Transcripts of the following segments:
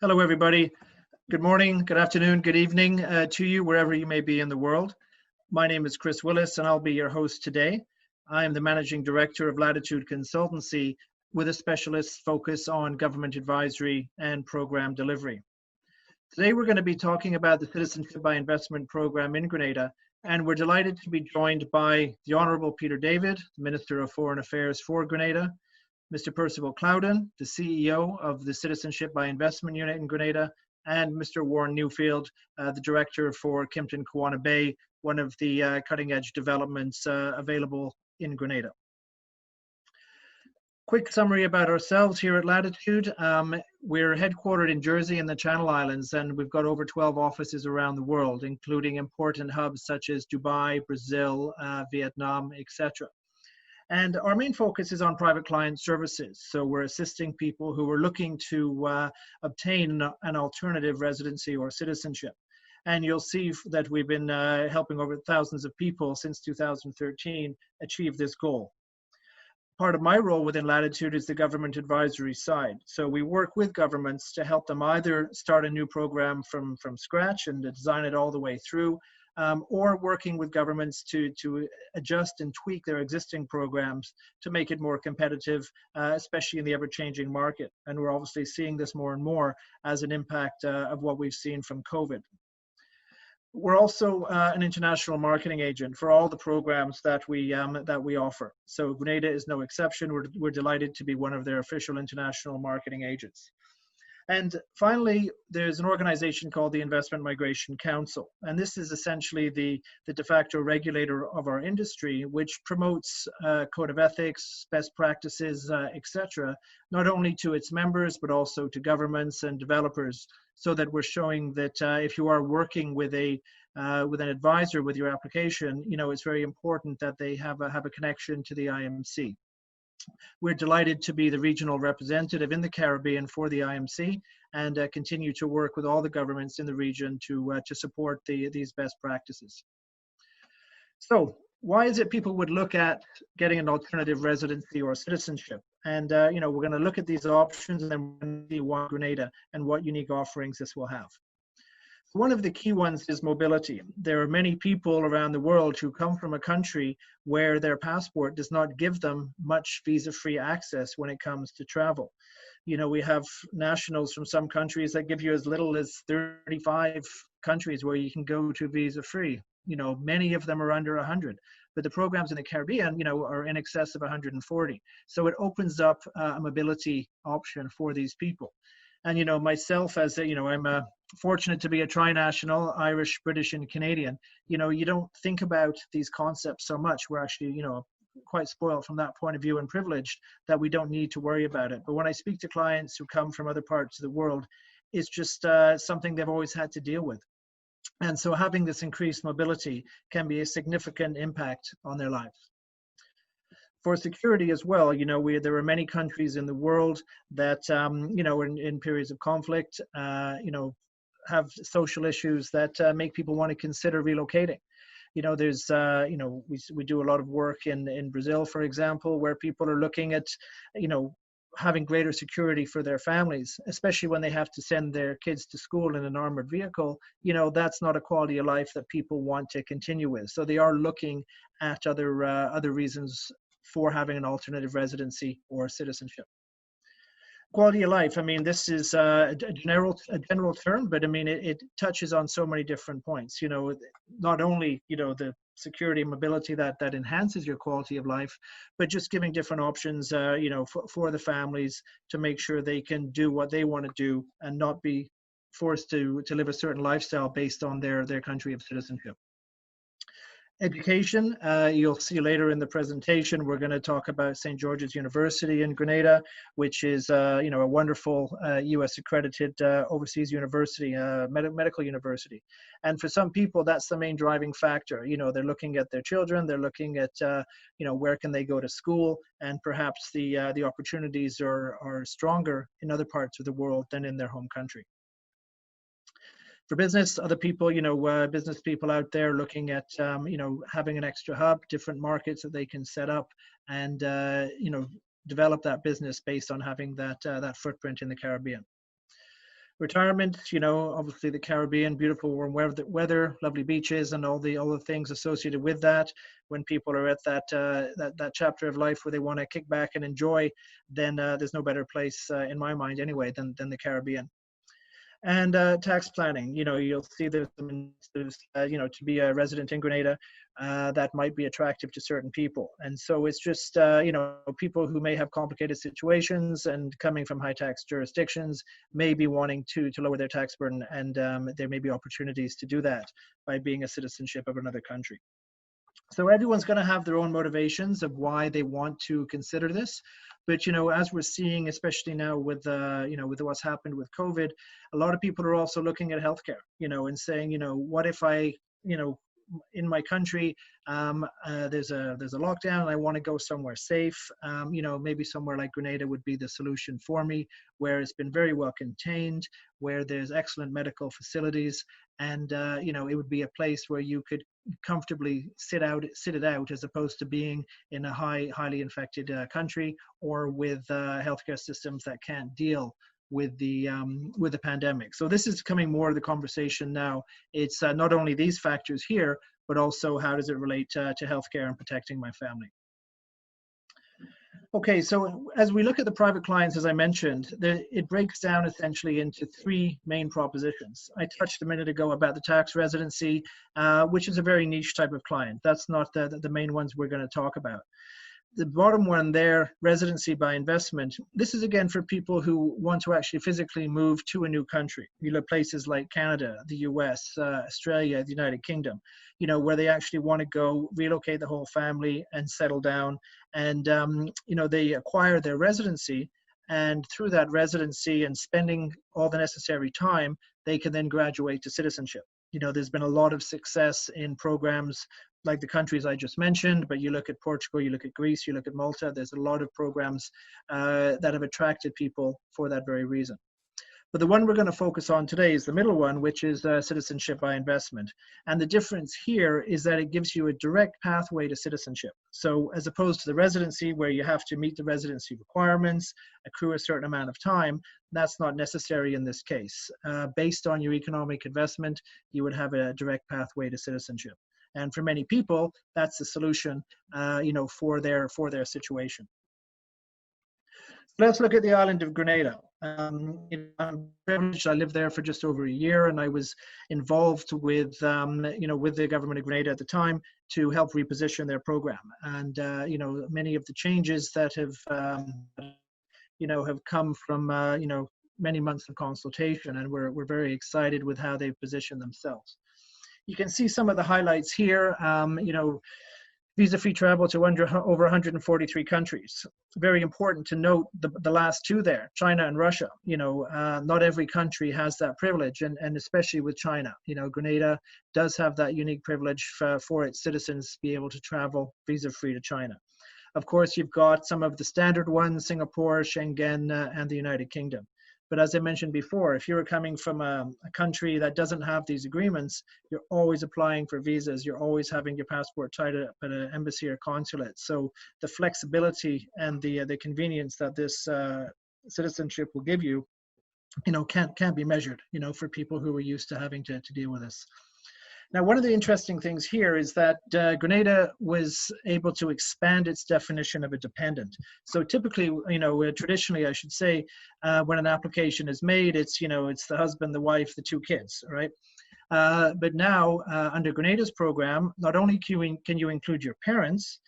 Hello, everybody. Good morning, good afternoon, good evening to you, wherever you may be in the world. My name is Chris Willis, and I'll be your host today. I am the Managing Director of Latitude Consultancy with a specialist focus on government advisory and program delivery. Today, we're going to be talking about the Citizenship by Investment program in Grenada, and we're delighted to be joined by the Honourable Peter David, Minister of Foreign Affairs for Grenada, Mr. Percival Clouden, the CEO of the Citizenship by Investment Unit in Grenada, and Mr. Warren Newfield, the Director for Kimpton Kawana Bay, one of the cutting-edge developments available in Grenada. Quick summary about ourselves here at Latitude. We're headquartered in Jersey and the Channel Islands, and we've got over 12 offices around the world, including important hubs such as Dubai, Brazil, Vietnam, etc. And our main focus is on private client services. So we're assisting people who are looking to obtain an alternative residency or citizenship. And you'll see that we've been helping over thousands of people since 2013 achieve this goal. Part of my role within Latitude is the government advisory side. So we work with governments to help them either start a new program from scratch and design it all the way through, or working with governments to adjust and tweak their existing programs to make it more competitive, especially in the ever-changing market. And we're obviously seeing this more and more as an impact of what we've seen from COVID. We're also an international marketing agent for all the programs that we offer. So Grenada is no exception. We're delighted to be one of their official international marketing agents. And finally, there's an organization called the Investment Migration Council. And this is essentially the de facto regulator of our industry, which promotes code of ethics, best practices, etc., not only to its members, but also to governments and developers, so that we're showing that if you are working with an advisor with your application, it's very important that they have a connection to the IMC. We're delighted to be the regional representative in the Caribbean for the IMC and continue to work with all the governments in the region to support these best practices. So why is it people would look at getting an alternative residency or citizenship? And we're going to look at these options and then we're going to see why Grenada and what unique offerings this will have. One of the key ones is mobility. There are many people around the world who come from a country where their passport does not give them much visa-free access when it comes to travel. We have nationals from some countries that give you as little as 35 countries where you can go to visa-free. Many of them are under 100, but the programs in the Caribbean, are in excess of 140. So it opens up a mobility option for these people. And, myself as I'm fortunate to be a tri-national, Irish, British, and Canadian. You don't think about these concepts so much. We're actually, quite spoiled from that point of view and privileged that we don't need to worry about it. But when I speak to clients who come from other parts of the world, it's just something they've always had to deal with. And so having this increased mobility can be a significant impact on their lives. For security as well, there are many countries in the world that, in periods of conflict, have social issues that make people want to consider relocating. There's, we do a lot of work in Brazil, for example, where people are looking at, having greater security for their families, especially when they have to send their kids to school in an armored vehicle. That's not a quality of life that people want to continue with. So they are looking at other reasons for having an alternative residency or citizenship. Quality of life, this is a general term, but it touches on so many different points. Not only, the security and mobility that enhances your quality of life, but just giving different options, for the families to make sure they can do what they want to do and not be forced to live a certain lifestyle based on their country of citizenship. Education, you'll see later in the presentation, we're going to talk about St. George's University in Grenada, which is, a wonderful US accredited overseas university, medical university. And for some people, that's the main driving factor. They're looking at their children, they're looking at, where can they go to school, and perhaps the opportunities are stronger in other parts of the world than in their home country. For business, other people, business people out there looking at, having an extra hub, different markets that they can set up and, develop that business based on having that footprint in the Caribbean. Retirement, obviously the Caribbean, beautiful warm weather, lovely beaches, and all the things associated with that. When people are at that chapter of life where they want to kick back and enjoy, then there's no better place in my mind anyway than the Caribbean. And tax planning, you'll see there's some incentives, to be a resident in Grenada that might be attractive to certain people. And so it's just, people who may have complicated situations and coming from high tax jurisdictions may be wanting to lower their tax burden, and there may be opportunities to do that by being a citizenship of another country. So everyone's going to have their own motivations of why they want to consider this. But, as we're seeing, especially now with, with what's happened with COVID, a lot of people are also looking at healthcare, and saying, what if I, in my country, there's a lockdown and I want to go somewhere safe, maybe somewhere like Grenada would be the solution for me, where it's been very well contained, where there's excellent medical facilities, and, it would be a place where you could comfortably sit it out, as opposed to being in a highly infected country, or with healthcare systems that can't deal with the pandemic. So this is becoming more of the conversation now. It's not only these factors here, but also how does it relate to healthcare and protecting my family. Okay, so as we look at the private clients, as I mentioned, it breaks down essentially into three main propositions. I touched a minute ago about the tax residency, which is a very niche type of client. That's not the main ones we're going to talk about. The bottom one there, residency by investment, this is again for people who want to actually physically move to a new country. Places like Canada, the US, Australia, the United Kingdom, where they actually want to go relocate the whole family and settle down. And, they acquire their residency, and through that residency and spending all the necessary time, they can then graduate to citizenship. There's been a lot of success in programs like the countries I just mentioned, but you look at Portugal, you look at Greece, you look at Malta, there's a lot of programs that have attracted people for that very reason. But the one we're going to focus on today is the middle one, which is citizenship by investment. And the difference here is that it gives you a direct pathway to citizenship. So as opposed to the residency, where you have to meet the residency requirements, accrue a certain amount of time, that's not necessary in this case. Based on your economic investment, you would have a direct pathway to citizenship. And for many people, that's the solution, for their situation. Let's look at the island of Grenada. I'm privileged. I lived there for just over a year, and I was involved with, with the government of Grenada at the time to help reposition their program. And many of the changes that have, have come from, many months of consultation, and we're very excited with how they've positioned themselves. You can see some of the highlights here. Visa-free travel to over 143 countries. Very important to note the last two there, China and Russia. Not every country has that privilege, and especially with China. Grenada does have that unique privilege for its citizens to be able to travel visa-free to China. Of course, you've got some of the standard ones, Singapore, Schengen, and the United Kingdom. But as I mentioned before, if you're coming from a country that doesn't have these agreements, you're always applying for visas. You're always having your passport tied up at an embassy or consulate. So the flexibility and the convenience that this citizenship will give you, can't be measured, for people who are used to having to deal with this. Now, one of the interesting things here is that Grenada was able to expand its definition of a dependent. So typically, traditionally, I should say, when an application is made, it's the husband, the wife, the two kids, right? But now, under Grenada's program, not only can you include your parents,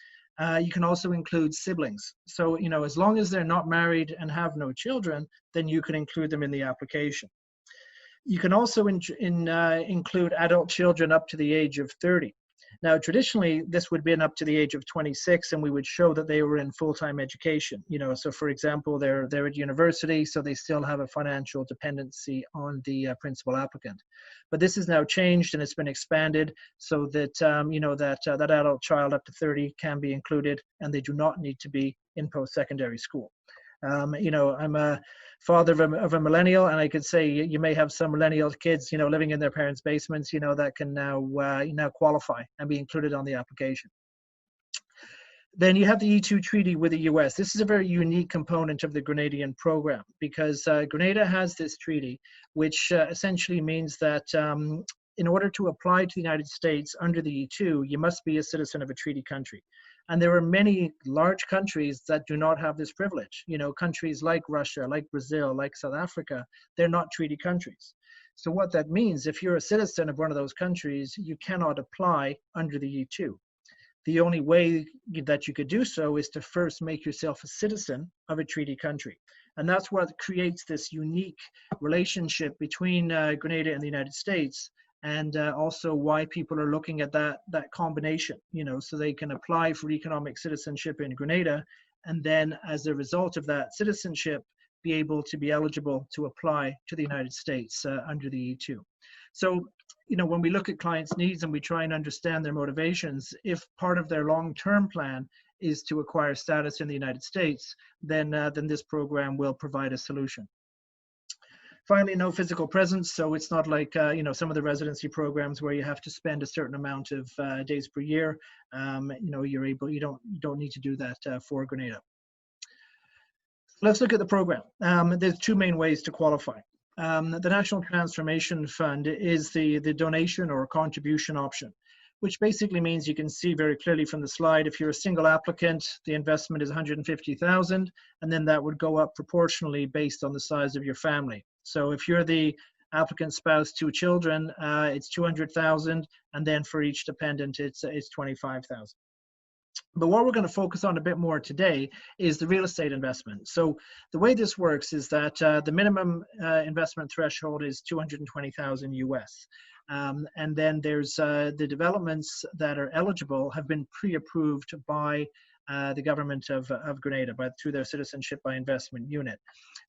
you can also include siblings. So, as long as they're not married and have no children, then you can include them in the application. You can also include adult children up to the age of 30. Now, traditionally, this would have been up to the age of 26, and we would show that they were in full-time education. So for example, they're at university, so they still have a financial dependency on the principal applicant. But this has now changed, and it's been expanded so that, that adult child up to 30 can be included, and they do not need to be in post-secondary school. I'm a father of a millennial, and I could say you may have some millennial kids, living in their parents' basements, that can now qualify and be included on the application. Then you have the E2 treaty with the US. This is a very unique component of the Grenadian program because Grenada has this treaty, which essentially means that in order to apply to the United States under the E2, you must be a citizen of a treaty country. And there are many large countries that do not have this privilege. You know, countries like Russia, like Brazil, like South Africa, they're not treaty countries. So what that means, if you're a citizen of one of those countries, you cannot apply under the E2. The only way that you could do so is to first make yourself a citizen of a treaty country. And that's what creates this unique relationship between Grenada and the United States, and also why people are looking at that combination, you know, so they can apply for economic citizenship in Grenada, and then as a result of that citizenship, be able to be eligible to apply to the United States under the E2. So, you know, when we look at clients' needs and we try and understand their motivations, if part of their long-term plan is to acquire status in the United States, then this program will provide a solution. Finally, no physical presence, so it's not like you know, some of the residency programs where you have to spend a certain amount of days per year. You know, you don't need to do that for Grenada. Let's look at the program. There's two main ways to qualify. The National Transformation Fund is the donation or contribution option, which basically means you can see very clearly from the slide, if you're a single applicant, the investment is 150,000, and then that would go up proportionally based on the size of your family. So if you're the applicant spouse, 2 children, it's 200,000, and then for each dependent, it's 25,000. But what we're going to focus on a bit more today is the real estate investment. So the way this works is that the minimum investment threshold is 220,000 US. And then there's the developments that are eligible have been pre-approved by the government of Grenada through their Citizenship by Investment Unit.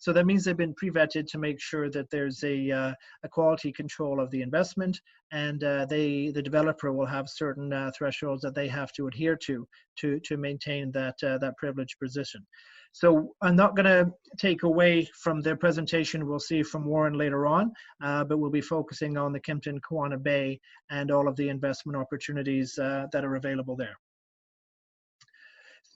So that means they've been pre-vetted to make sure that there's a quality control of the investment, and the developer will have certain thresholds that they have to adhere to maintain that privileged position. So I'm not going to take away from the presentation we'll see from Warren later on, but we'll be focusing on the Kimpton Kawana Bay and all of the investment opportunities that are available there.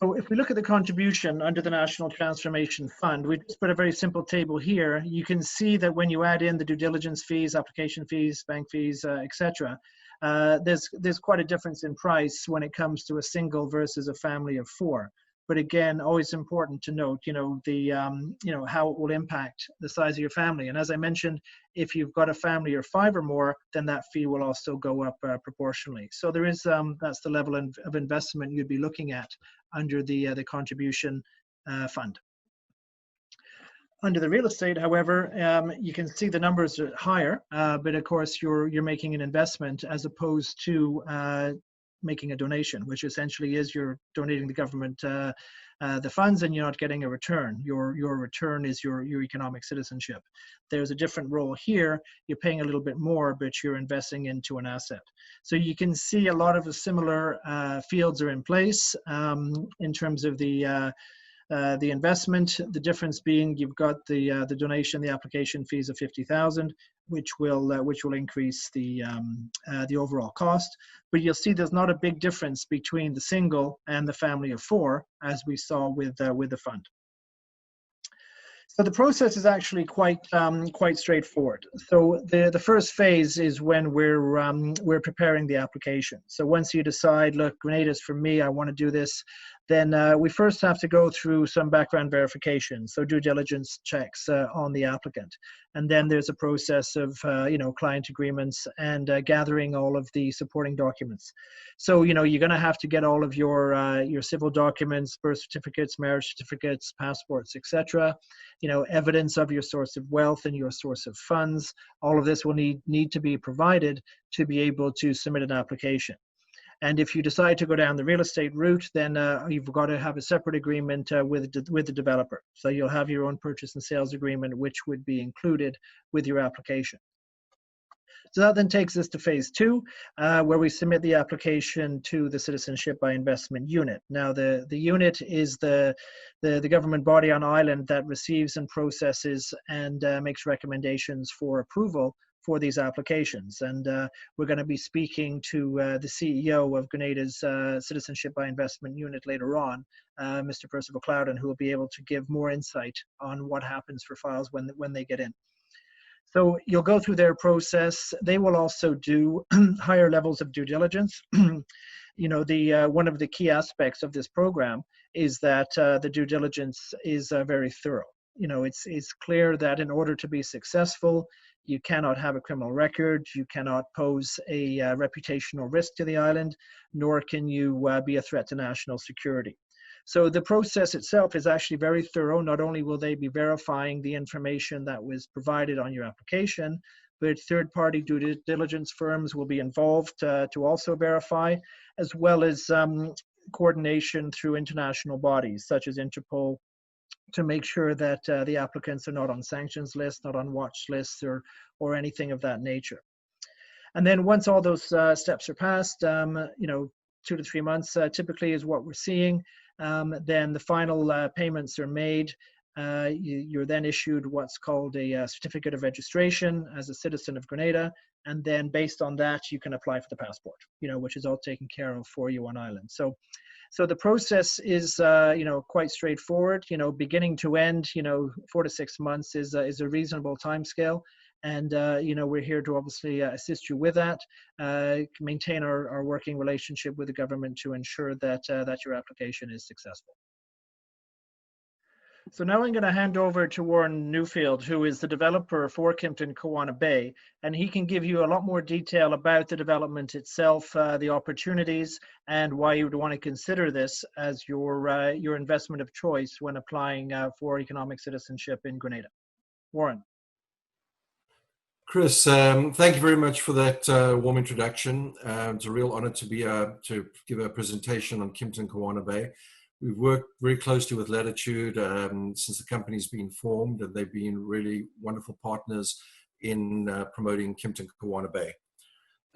So if we look at the contribution under the National Transformation Fund, we just put a very simple table here. You can see that when you add in the due diligence fees, application fees, bank fees, etc., there's quite a difference in price when it comes to a single versus a family of 4. But again, always important to note, you know, how it will impact the size of your family. And as I mentioned, if you've got a family of 5 or more, then that fee will also go up proportionally. So there is that's the level of investment you'd be looking at under the contribution fund. Under the real estate, however, you can see the numbers are higher, but of course you're making an investment as opposed to making a donation, which essentially is you're donating the government the funds and you're not getting a return. Your return is your economic citizenship. There's a different role here. You're paying a little bit more, but you're investing into an asset. So you can see a lot of the similar fields are in place in terms of the investment. The difference being you've got the donation, the application fees of 50,000, which will increase the overall cost. But you'll see there's not a big difference between the single and the family of 4, as we saw with the fund. So the process is actually quite straightforward. So the first phase is when we're preparing the application. So once you decide, look, Grenada's for me, I want to do this, then we first have to go through some background verification, so due diligence checks on the applicant. And then there's a process of client agreements and gathering all of the supporting documents. So you're going to have to get all of your civil documents, birth certificates, marriage certificates, passports, etc. Evidence of your source of wealth and your source of funds. All of this will need to be provided to be able to submit an application. And if you decide to go down the real estate route, then you've got to have a separate agreement with the developer. So you'll have your own purchase and sales agreement, which would be included with your application. So that then takes us to phase two, where we submit the application to the Citizenship by Investment Unit. Now, the unit is the government body on island that receives and processes and makes recommendations for approval for these applications. And we're going to be speaking to the CEO of Grenada's Citizenship by Investment Unit later on, Mr. Percival Clouden, who will be able to give more insight on what happens for files when they get in. So you'll go through their process. They will also do higher levels of due diligence. You know, one of the key aspects of this program is that the due diligence is very thorough. You know, it's clear that in order to be successful, you cannot have a criminal record, you cannot pose a reputational risk to the island, nor can you be a threat to national security. So the process itself is actually very thorough. Not only will they be verifying the information that was provided on your application, but third-party due diligence firms will be involved to also verify, as well as coordination through international bodies such as Interpol, to make sure that the applicants are not on sanctions lists, not on watch lists, or anything of that nature. And then once all those steps are passed, you know, 2 to 3 months typically is what we're seeing. Then the final payments are made. You're then issued what's called a certificate of registration as a citizen of Grenada, and then based on that, you can apply for the passport, you know, which is all taken care of for you on island. So the process is, you know, quite straightforward. You know, beginning to end, you know, 4 to 6 months is a reasonable timescale. And, you know, we're here to obviously assist you with that, maintain our working relationship with the government to ensure that, that your application is successful. So now I'm going to hand over to Warren Newfield, who is the developer for Kimpton Kawana Bay, and he can give you a lot more detail about the development itself, the opportunities, and why you would want to consider this as your investment of choice when applying for economic citizenship in Grenada. Warren. Chris, thank you very much for that warm introduction. It's a real honor to be to give a presentation on Kimpton Kawana Bay. We've worked very closely with Latitude since the company's been formed, and they've been really wonderful partners in promoting Kimpton Kawana Bay.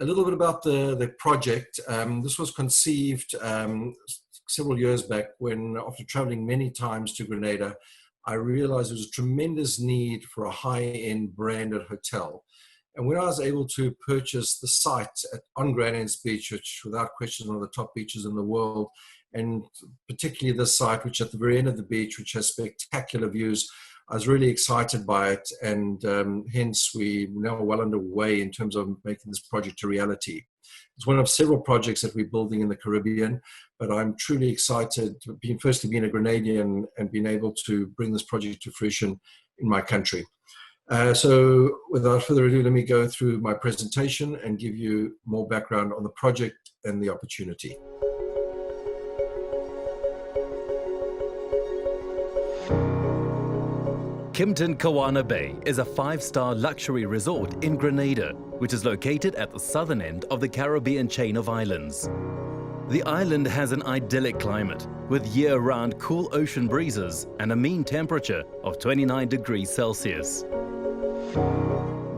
A little bit about the project. This was conceived several years back when, after traveling many times to Grenada, I realized there was a tremendous need for a high-end branded hotel. And when I was able to purchase the site on Grenada's beach, which without question is one of the top beaches in the world, and particularly this site, which at the very end of the beach, which has spectacular views, I was really excited by it. And hence we're now well underway in terms of making this project a reality. It's one of several projects that we're building in the Caribbean, but I'm truly excited, firstly being a Grenadian and being able to bring this project to fruition in my country. So without further ado, let me go through my presentation and give you more background on the project and the opportunity. Kimpton Kawana Bay is a 5-star luxury resort in Grenada, which is located at the southern end of the Caribbean chain of islands. The island has an idyllic climate, with year-round cool ocean breezes and a mean temperature of 29 degrees Celsius.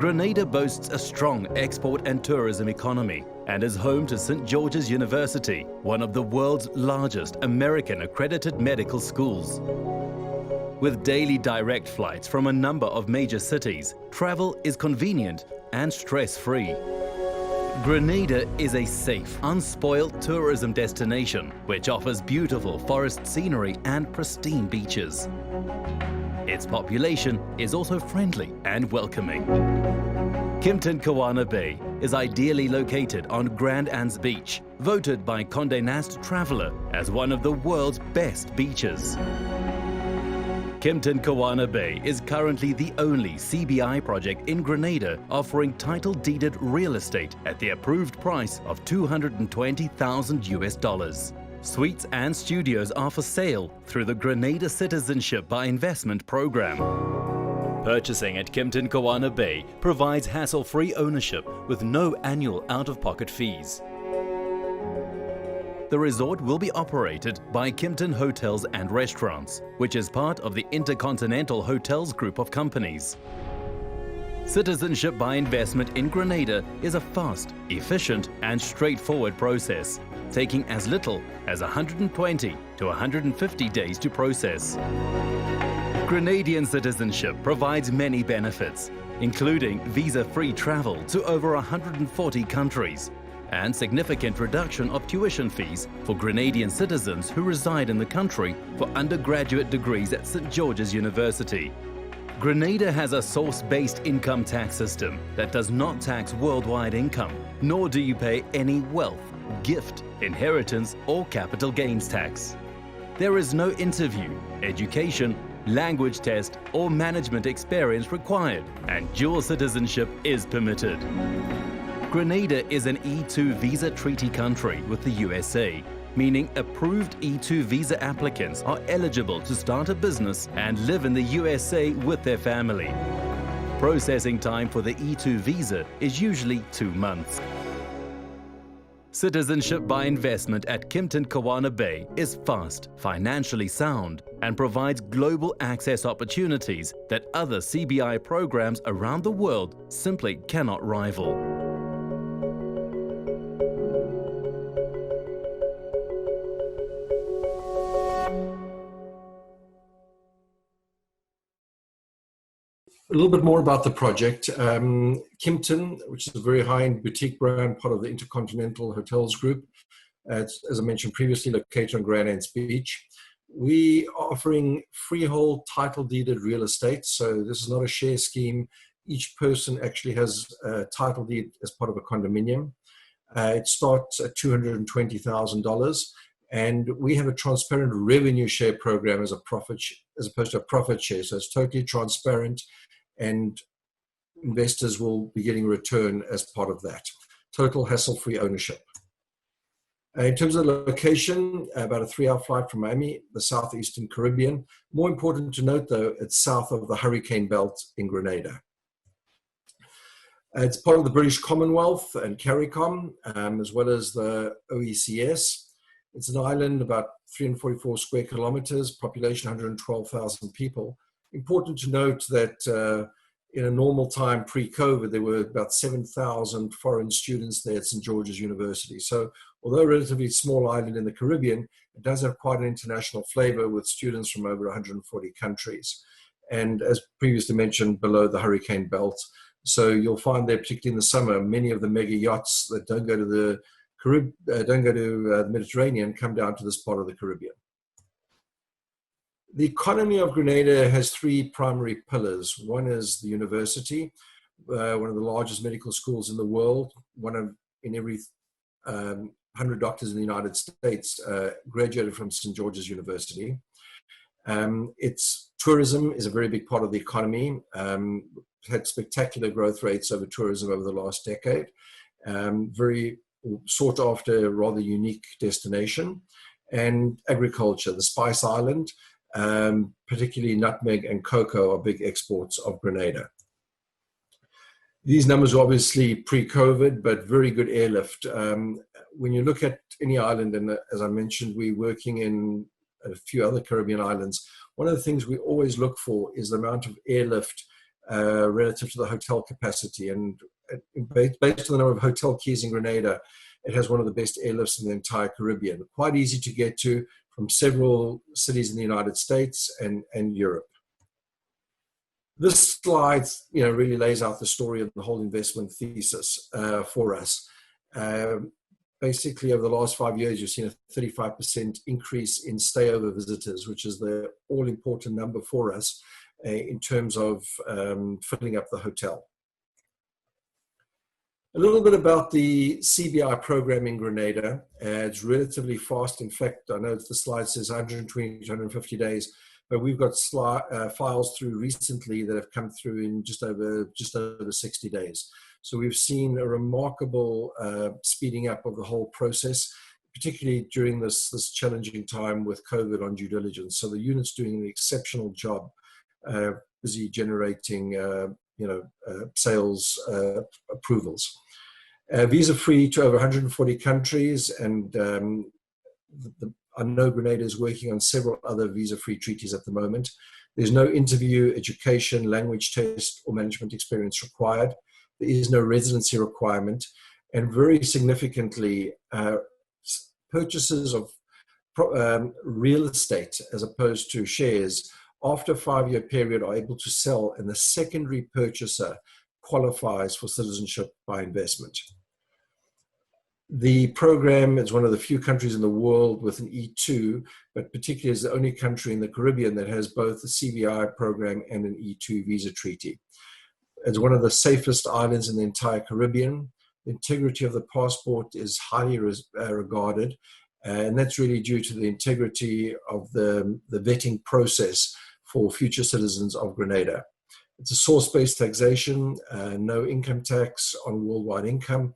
Grenada boasts a strong export and tourism economy and is home to St. George's University, one of the world's largest American accredited medical schools. With daily direct flights from a number of major cities, travel is convenient and stress-free. Grenada is a safe, unspoiled tourism destination which offers beautiful forest scenery and pristine beaches. Its population is also friendly and welcoming. Kimpton Kawana Bay is ideally located on Grand Anse Beach, voted by Condé Nast Traveler as one of the world's best beaches. Kimpton Kawana Bay is currently the only CBI project in Grenada offering title-deeded real estate at the approved price of $220,000. Suites and studios are for sale through the Grenada Citizenship by Investment Program. Purchasing at Kimpton Kawana Bay provides hassle-free ownership with no annual out-of-pocket fees. The resort will be operated by Kimpton Hotels and Restaurants, which is part of the Intercontinental Hotels group of companies. Citizenship by investment in Grenada is a fast, efficient and straightforward process, taking as little as 120 to 150 days to process. Grenadian citizenship provides many benefits, including visa-free travel to over 140 countries and significant reduction of tuition fees for Grenadian citizens who reside in the country for undergraduate degrees at St. George's University. Grenada has a source-based income tax system that does not tax worldwide income, nor do you pay any wealth, gift, inheritance, or capital gains tax. There is no interview, education, language test, or management experience required, and dual citizenship is permitted. Grenada is an E2 visa treaty country with the USA, meaning approved E2 visa applicants are eligible to start a business and live in the USA with their family. Processing time for the E2 visa is usually 2 months. Citizenship by investment at Kimpton Kawana Bay is fast, financially sound, and provides global access opportunities that other CBI programs around the world simply cannot rival. A little bit more about the project. Kimpton, which is a very high-end boutique brand, part of the Intercontinental Hotels Group, as I mentioned previously, located on Grand Anse Beach. We are offering freehold title-deeded real estate, so this is not a share scheme. Each person actually has a title deed as part of a condominium. It starts at $220,000, and we have a transparent revenue share program as opposed to a profit share, so it's totally transparent, and investors will be getting a return as part of that. Total hassle-free ownership. In terms of the location, about a 3-hour flight from Miami, the southeastern Caribbean. More important to note, though, it's south of the hurricane belt in Grenada. It's part of the British Commonwealth and CARICOM, as well as the OECS. It's an island about 344 square kilometers, population 112,000 people. Important to note that in a normal time pre-COVID, there were about 7,000 foreign students there at St. George's University. So although a relatively small island in the Caribbean, it does have quite an international flavor with students from over 140 countries. And as previously mentioned, below the hurricane belt. So you'll find there, particularly in the summer, many of the mega yachts that don't go to the the Mediterranean come down to this part of the Caribbean. The economy of Grenada has 3 primary pillars. One is the university, one of the largest medical schools in the world. In every 100 doctors in the United States graduated from St. George's University. Its tourism is a very big part of the economy. Had spectacular growth rates over tourism over the last decade. Very sought after, rather unique destination. And agriculture, the Spice Island, particularly nutmeg and cocoa, are big exports of Grenada. These numbers are obviously pre-COVID, but very good airlift. When you look at any island, and as I mentioned, we're working in a few other Caribbean islands, one of the things we always look for is the amount of airlift relative to the hotel capacity. And based on the number of hotel keys in Grenada, it has one of the best airlifts in the entire Caribbean. Quite easy to get to from several cities in the United States and Europe. This slide, really lays out the story of the whole investment thesis for us. Basically, over the last 5 years, you've seen a 35% increase in stayover visitors, which is the all-important number for us in terms of filling up the hotel. A little bit about the CBI program in Grenada. It's relatively fast. In fact, I know the slide says 120 to 150 days, but we've got files through recently that have come through in just over 60 days. So we've seen a remarkable speeding up of the whole process, particularly during this challenging time with COVID on due diligence. So the unit's doing an exceptional job, busy generating sales approvals. Visa-free to over 140 countries, and I know Grenada is working on several other visa-free treaties at the moment. There's no interview, education, language test, or management experience required. There is no residency requirement. And very significantly, purchases of real estate as opposed to shares after a 5-year period are able to sell, and the secondary purchaser qualifies for citizenship by investment. The program is one of the few countries in the world with an E2, but particularly is the only country in the Caribbean that has both the CVI program and an E2 visa treaty. It's one of the safest islands in the entire Caribbean. The integrity of the passport is highly regarded, and that's really due to the integrity of the vetting process for future citizens of Grenada. It's a source-based taxation, no income tax on worldwide income,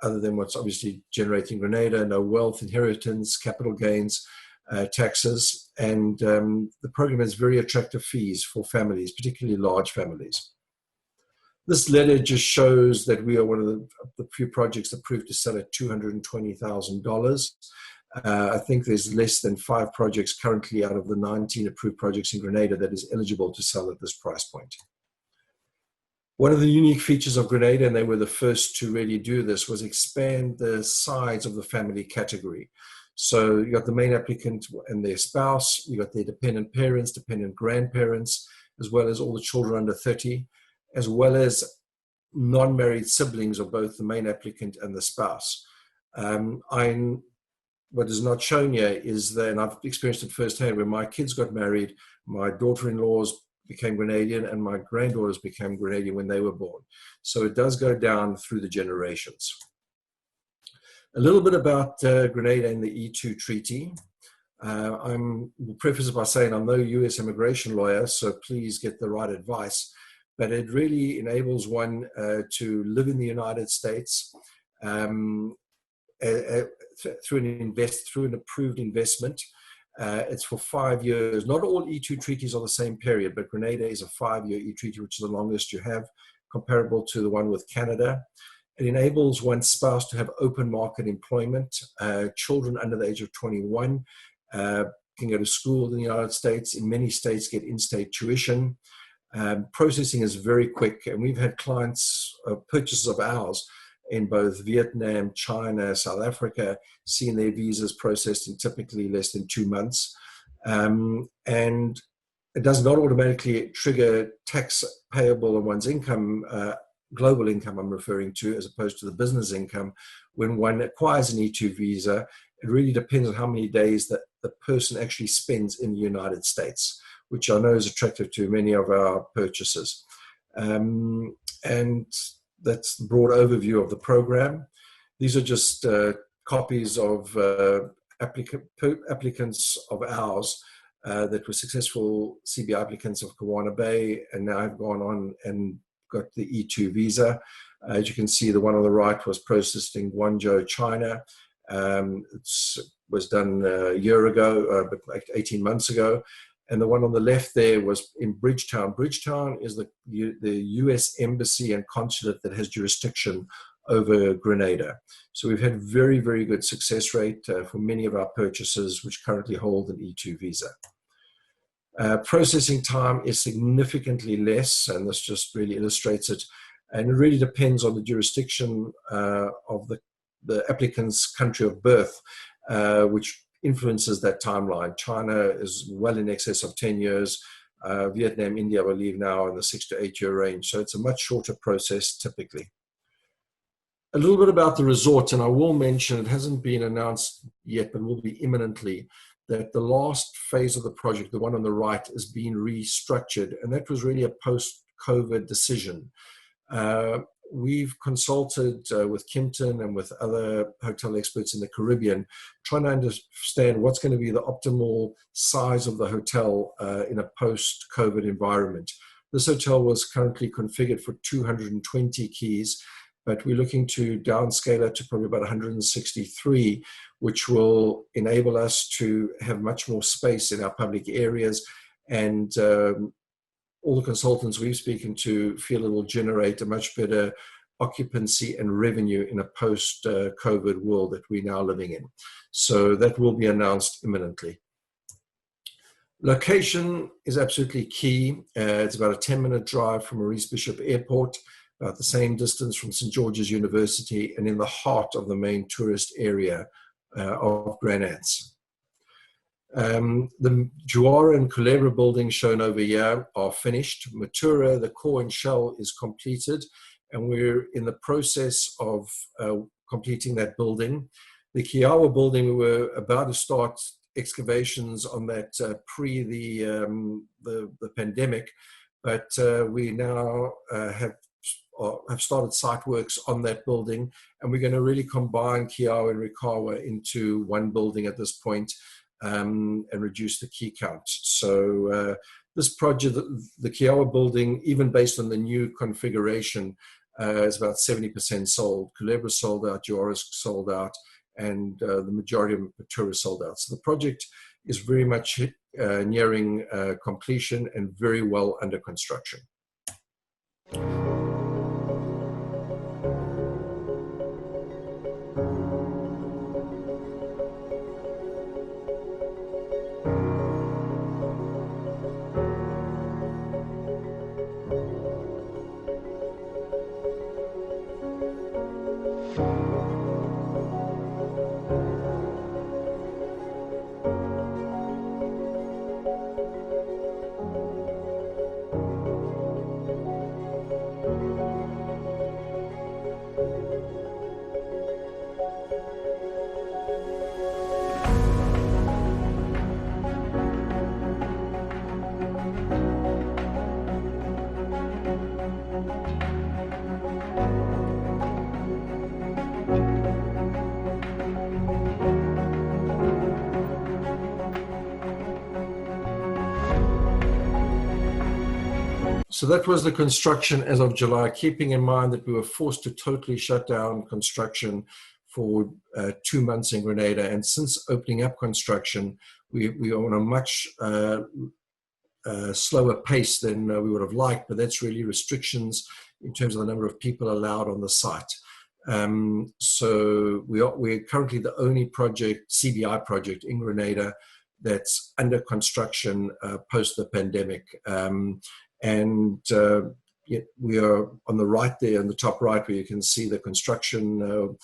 other than what's obviously generating Grenada, no wealth, inheritance, capital gains, taxes, and the program has very attractive fees for families, particularly large families. This letter just shows that we are one of the few projects approved to sell at $220,000. I think there's less than 5 projects currently out of the 19 approved projects in Grenada that is eligible to sell at this price point. One of the unique features of Grenada, and they were the first to really do this, was expand the size of the family category. So you got the main applicant and their spouse, you got their dependent parents, dependent grandparents, as well as all the children under 30, as well as non-married siblings of both the main applicant and the spouse. What is not shown here is that, and I've experienced it firsthand, when my kids got married, my daughter-in-laws became Grenadian and my granddaughters became Grenadian when they were born. So it does go down through the generations. A little bit about Grenada and the E2 treaty. I'm preface by saying I'm no US immigration lawyer, so please get the right advice. But it really enables one to live in the United States through an approved investment. It's for 5 years. Not all E2 treaties are the same period, but Grenada is a 5-year E-treaty, which is the longest you have, comparable to the one with Canada. It enables one's spouse to have open market employment. Children under the age of 21 can go to school in the United States. In many states, get in-state tuition. Processing is very quick, and we've had clients, purchases of ours in both Vietnam, China, South Africa, seeing their visas processed in typically less than 2 months. And it does not automatically trigger tax payable on one's income, global income I'm referring to, as opposed to the business income. When one acquires an E2 visa, it really depends on how many days that the person actually spends in the United States, which I know is attractive to many of our purchasers. And that's the broad overview of the program. These are just copies of applicants of ours that were successful CBI applicants of Kawana Bay, and now have gone on and got the E2 visa. As you can see, the one on the right was processed in Guangzhou, China. It was done a year ago, but like 18 months ago. And the one on the left there was in Bridgetown. Bridgetown is the US embassy and consulate that has jurisdiction over Grenada. So we've had very, very good success rate for many of our purchasers, which currently hold an E2 visa. Processing time is significantly less, and this just really illustrates it. And it really depends on the jurisdiction of the applicant's country of birth, which influences that timeline. China is well in excess of 10 years. Vietnam, India, I believe now in the 6 to 8 year range. So it's a much shorter process typically. A little bit about the resort, and I will mention, it hasn't been announced yet, but will be imminently, that the last phase of the project, the one on the right, is being restructured. And that was really a post-COVID decision. We've consulted with Kimpton and with other hotel experts in the Caribbean, trying to understand what's going to be the optimal size of the hotel in a post-COVID environment. This hotel was currently configured for 220 keys, but we're looking to downscale it to probably about 163, which will enable us to have much more space in our public areas. And all the consultants we've spoken to feel it will generate a much better occupancy and revenue in a post-COVID world that we're now living in. So that will be announced imminently. Location is absolutely key. It's about a 10-minute drive from Maurice Bishop Airport, about the same distance from St. George's University, and in the heart of the main tourist area of Granads. The Juara and Culebra buildings shown over here are finished. Matura, the core and shell, is completed, and we're in the process of completing that building. The Kiawa building, we were about to start excavations on that pre the pandemic, but we now have started site works on that building, and we're going to really combine Kiawa and Rikawa into one building at this point, and reduce the key count. So this project, the Kiawa building, even based on the new configuration, is about 70% sold. Culebra sold out, Juara sold out, and the majority of Matura sold out. So the project is very much nearing completion and very well under construction. So that was the construction as of July, keeping in mind that we were forced to totally shut down construction for 2 months in Grenada. And since opening up construction, we are on a much slower pace than we would have liked, but that's really restrictions in terms of the number of people allowed on the site. So we're currently the only project, CBI project in Grenada, that's under construction post the pandemic. We are on the right there, on the top right, where you can see the construction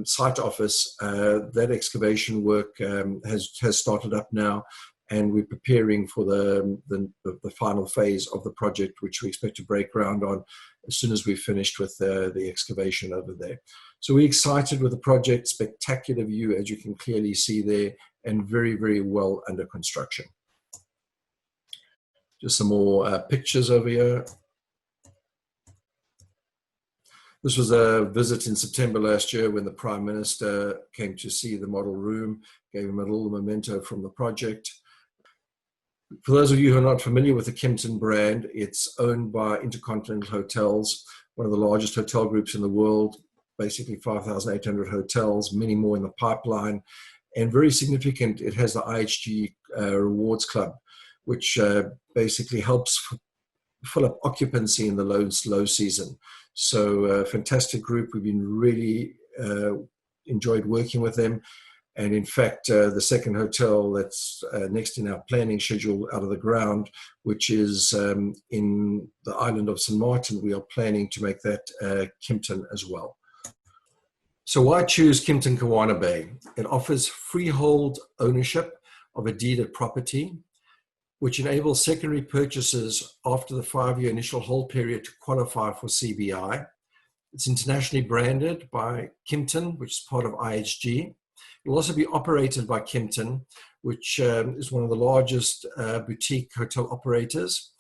site office. That excavation work has started up now, and we're preparing for the final phase of the project, which we expect to break ground on as soon as we've finished with the excavation over there. So we're excited with the project. Spectacular view, as you can clearly see there, and very, very well under construction. Just some more pictures over here. This was a visit in September last year when the Prime Minister came to see the model room, gave him a little memento from the project. For those of you who are not familiar with the Kimpton brand, it's owned by Intercontinental Hotels, one of the largest hotel groups in the world, basically 5,800 hotels, many more in the pipeline, and very significant, it has the IHG Rewards Club, which basically helps fill up occupancy in the low season. So fantastic group. We've been really enjoyed working with them. And in fact, the second hotel that's next in our planning schedule out of the ground, which is in the island of St. Martin, we are planning to make that Kimpton as well. So why choose Kimpton Kawana Bay? It offers freehold ownership of a deeded property, which enables secondary purchases after the 5-year initial hold period to qualify for CBI. It's internationally branded by Kimpton, which is part of IHG. It will also be operated by Kimpton, which is one of the largest boutique hotel operators.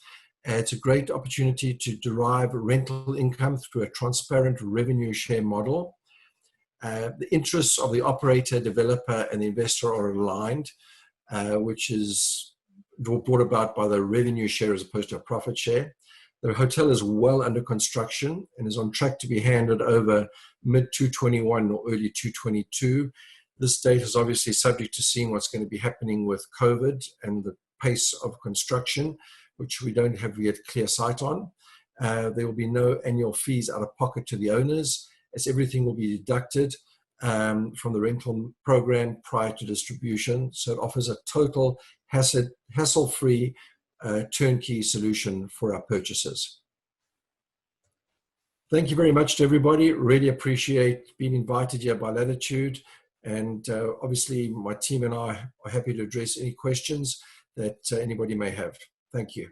It's a great opportunity to derive rental income through a transparent revenue share model. The interests of the operator, developer, and the investor are aligned, which is brought about by the revenue share as opposed to a profit share. The hotel is well under construction and is on track to be handed over mid-2021 or early 2022. This date is obviously subject to seeing what's going to be happening with COVID and the pace of construction, which we don't have yet clear sight on. There will be no annual fees out of pocket to the owners, as everything will be deducted from the rental program prior to distribution. So it offers a total hassle-free turnkey solution for our purchasers. Thank you very much to everybody. Really appreciate being invited here by Latitude. And obviously, my team and I are happy to address any questions that anybody may have. Thank you.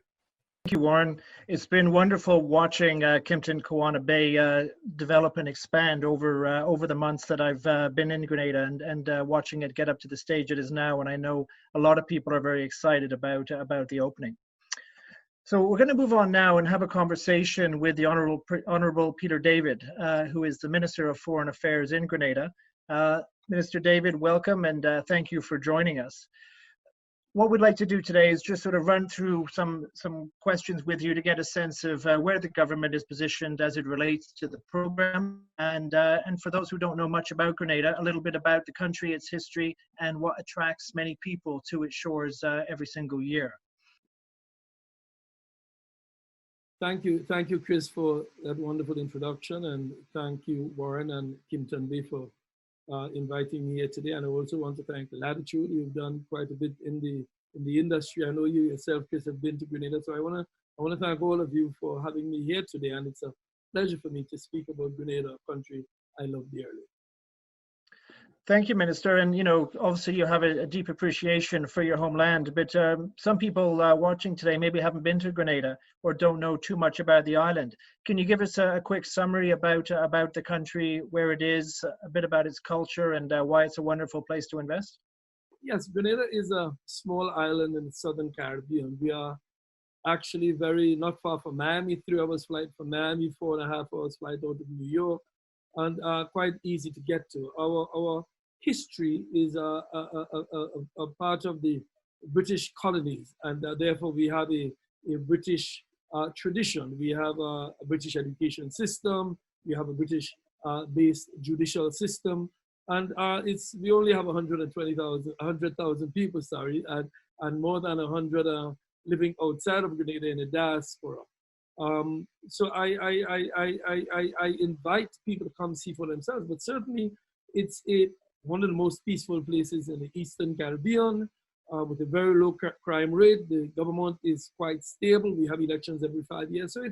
Thank you, Warren. It's been wonderful watching Kimpton Kawana Bay develop and expand over the months that I've been in Grenada, and watching it get up to the stage it is now. And I know a lot of people are very excited about the opening. So we're going to move on now and have a conversation with the Honourable Peter David, who is the Minister of Foreign Affairs in Grenada. Minister David, welcome, and thank you for joining us. What we'd like to do today is just sort of run through some questions with you to get a sense of where the government is positioned as it relates to the program, and for those who don't know much about Grenada, a little bit about the country, its history, and what attracts many people to its shores every single year. Thank you, Chris, for that wonderful introduction, and thank you, Warren and Kimpton Bay, for inviting me here today. And I also want to thank Latitude. You've done quite a bit in the industry. I know you yourself, Chris, have been to Grenada, so I want to thank all of you for having me here today. And it's a pleasure for me to speak about Grenada, a country I love dearly. Thank you, Minister. And, you know, obviously you have a deep appreciation for your homeland, but some people watching today maybe haven't been to Grenada or don't know too much about the island. Can you give us a quick summary about the country, where it is, a bit about its culture, and why it's a wonderful place to invest? Yes, Grenada is a small island in the Southern Caribbean. We are actually not far from Miami, 3 hours flight from Miami, 4.5 hours flight out of New York, and quite easy to get to. Our history is a part of the British colonies, and therefore we have a British tradition. We have a British education system, we have a British based judicial system, and we only have 100,000 people, and more than 100 living outside of Grenada in a diaspora. So I invite people to come see for themselves, but certainly it's one of the most peaceful places in the Eastern Caribbean, with a very low crime rate. The government is quite stable. We have elections every 5 years, so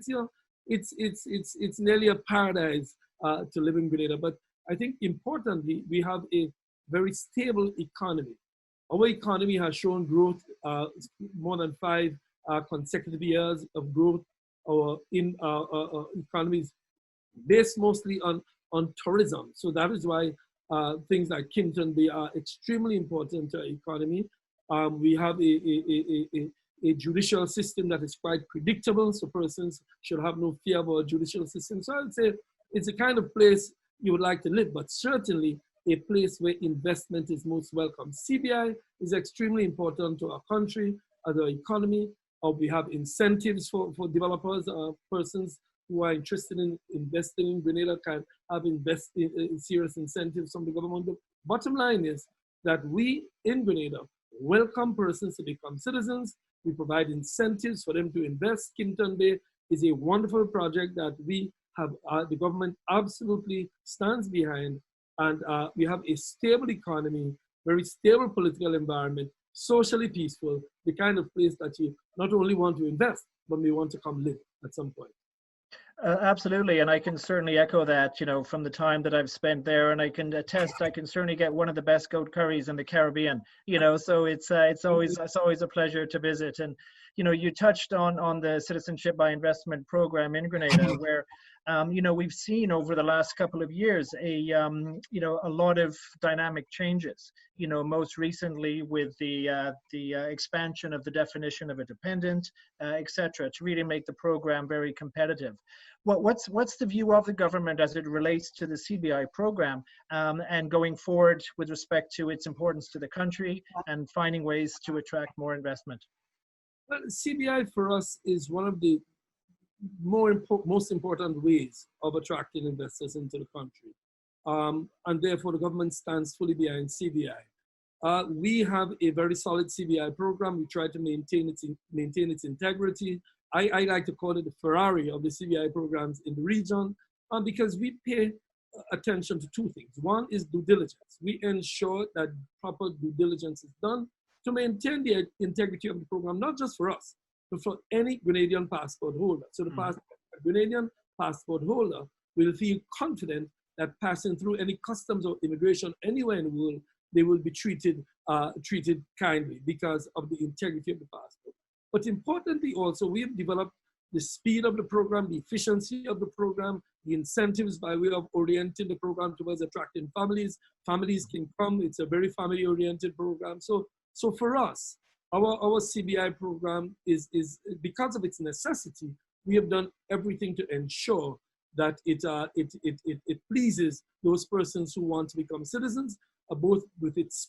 it's nearly a paradise to live in Grenada. But I think importantly, we have a very stable economy. Our economy has shown growth, more than 5 consecutive years of growth. Our economy is based mostly on tourism, so that is why things like Kimpton Bay are extremely important to our economy. We have a judicial system that is quite predictable, so persons should have no fear about a judicial system. So I would say it's the kind of place you would like to live, but certainly a place where investment is most welcome. CBI is extremely important to our country, as our economy. We have incentives for developers, persons who are interested in investing in Grenada can have serious incentives from the government. The bottom line is that we in Grenada welcome persons to become citizens. We provide incentives for them to invest. Kimpton Bay is a wonderful project that we have, the government absolutely stands behind, and we have a stable economy, very stable political environment, socially peaceful, the kind of place that you not only want to invest, but may want to come live at some point. Absolutely, and I can certainly echo that, you know, from the time that I've spent there, and I can attest I can certainly get one of the best goat curries in the Caribbean, you know, so it's always a pleasure to visit. And you know, you touched on the Citizenship by Investment program in Grenada, where you know, we've seen over the last couple of years you know, a lot of dynamic changes, you know, most recently with the expansion of the definition of a dependent, etc., to really make the program very competitive. What's the view of the government as it relates to the CBI program, and going forward with respect to its importance to the country and finding ways to attract more investment? Well, CBI for us is one of the most important ways of attracting investors into the country. And therefore the government stands fully behind CBI. We have a very solid CBI program. We try to maintain its integrity. I like to call it the Ferrari of the CBI programs in the region, because we pay attention to 2 things. One is due diligence. We ensure that proper due diligence is done to maintain the integrity of the program, not just for us, but for any Grenadian passport holder. So the Grenadian passport holder will feel confident that passing through any customs or immigration anywhere in the world, they will be treated kindly because of the integrity of the passport. But importantly also, we have developed the speed of the program, the efficiency of the program, the incentives by way of orienting the program towards attracting families. Families can come, it's a very family-oriented program. So for us, our CBI program is because of its necessity, we have done everything to ensure that it pleases those persons who want to become citizens, both with its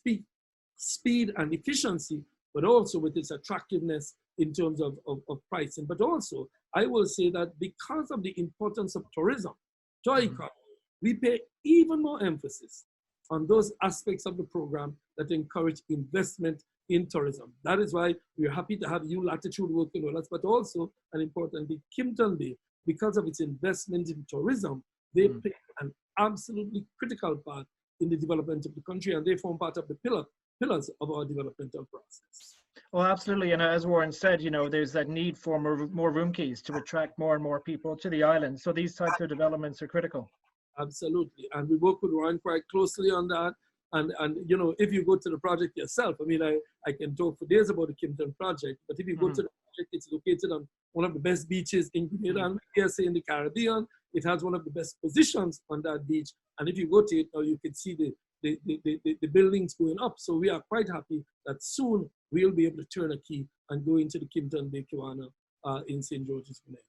speed and efficiency, but also with its attractiveness in terms of pricing. But also, I will say that because of the importance of tourism to our economy, we pay even more emphasis on those aspects of the program that encourage investment in tourism. That is why we're happy to have you, Latitude, working with us, but also, and importantly, Kimpton Bay, because of its investment in tourism, they play an absolutely critical part in the development of the country, and they form part of the pillars of our developmental process. Well, absolutely. And as Warren said, you know, there's that need for more room keys to attract more and more people to the island. So these types of developments are critical. Absolutely. And we work with Warren quite closely on that. And you know, if you go to the project yourself, I mean, I can talk for days about the Kimpton project, but if you go to the project, it's located on one of the best beaches in Grenada and USA in the Caribbean. It has one of the best positions on that beach. And if you go to it now, you can see the buildings going up. So we are quite happy that soon we'll be able to turn a key and go into the Kimpton Bay Kawana in St. George's, Grenada.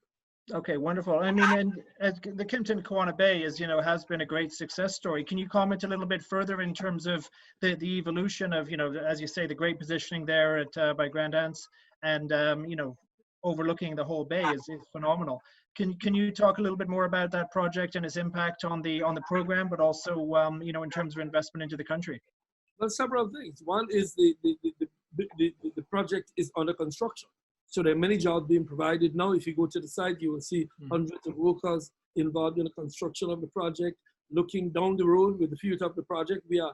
Okay, wonderful. I mean, and the Kimpton Kawana Bay is, you know, has been a great success story. Can you comment a little bit further in terms of the evolution of, you know, as you say, the great positioning there at by Grand Anse, and you know, overlooking the whole bay is phenomenal. Can you talk a little bit more about that project and its impact on the program, but also you know, in terms of investment into the country? Well, several things. One is the project is under construction. So there are many jobs being provided. Now, if you go to the site, you will see hundreds of workers involved in the construction of the project. Looking down the road with the future of the project, we are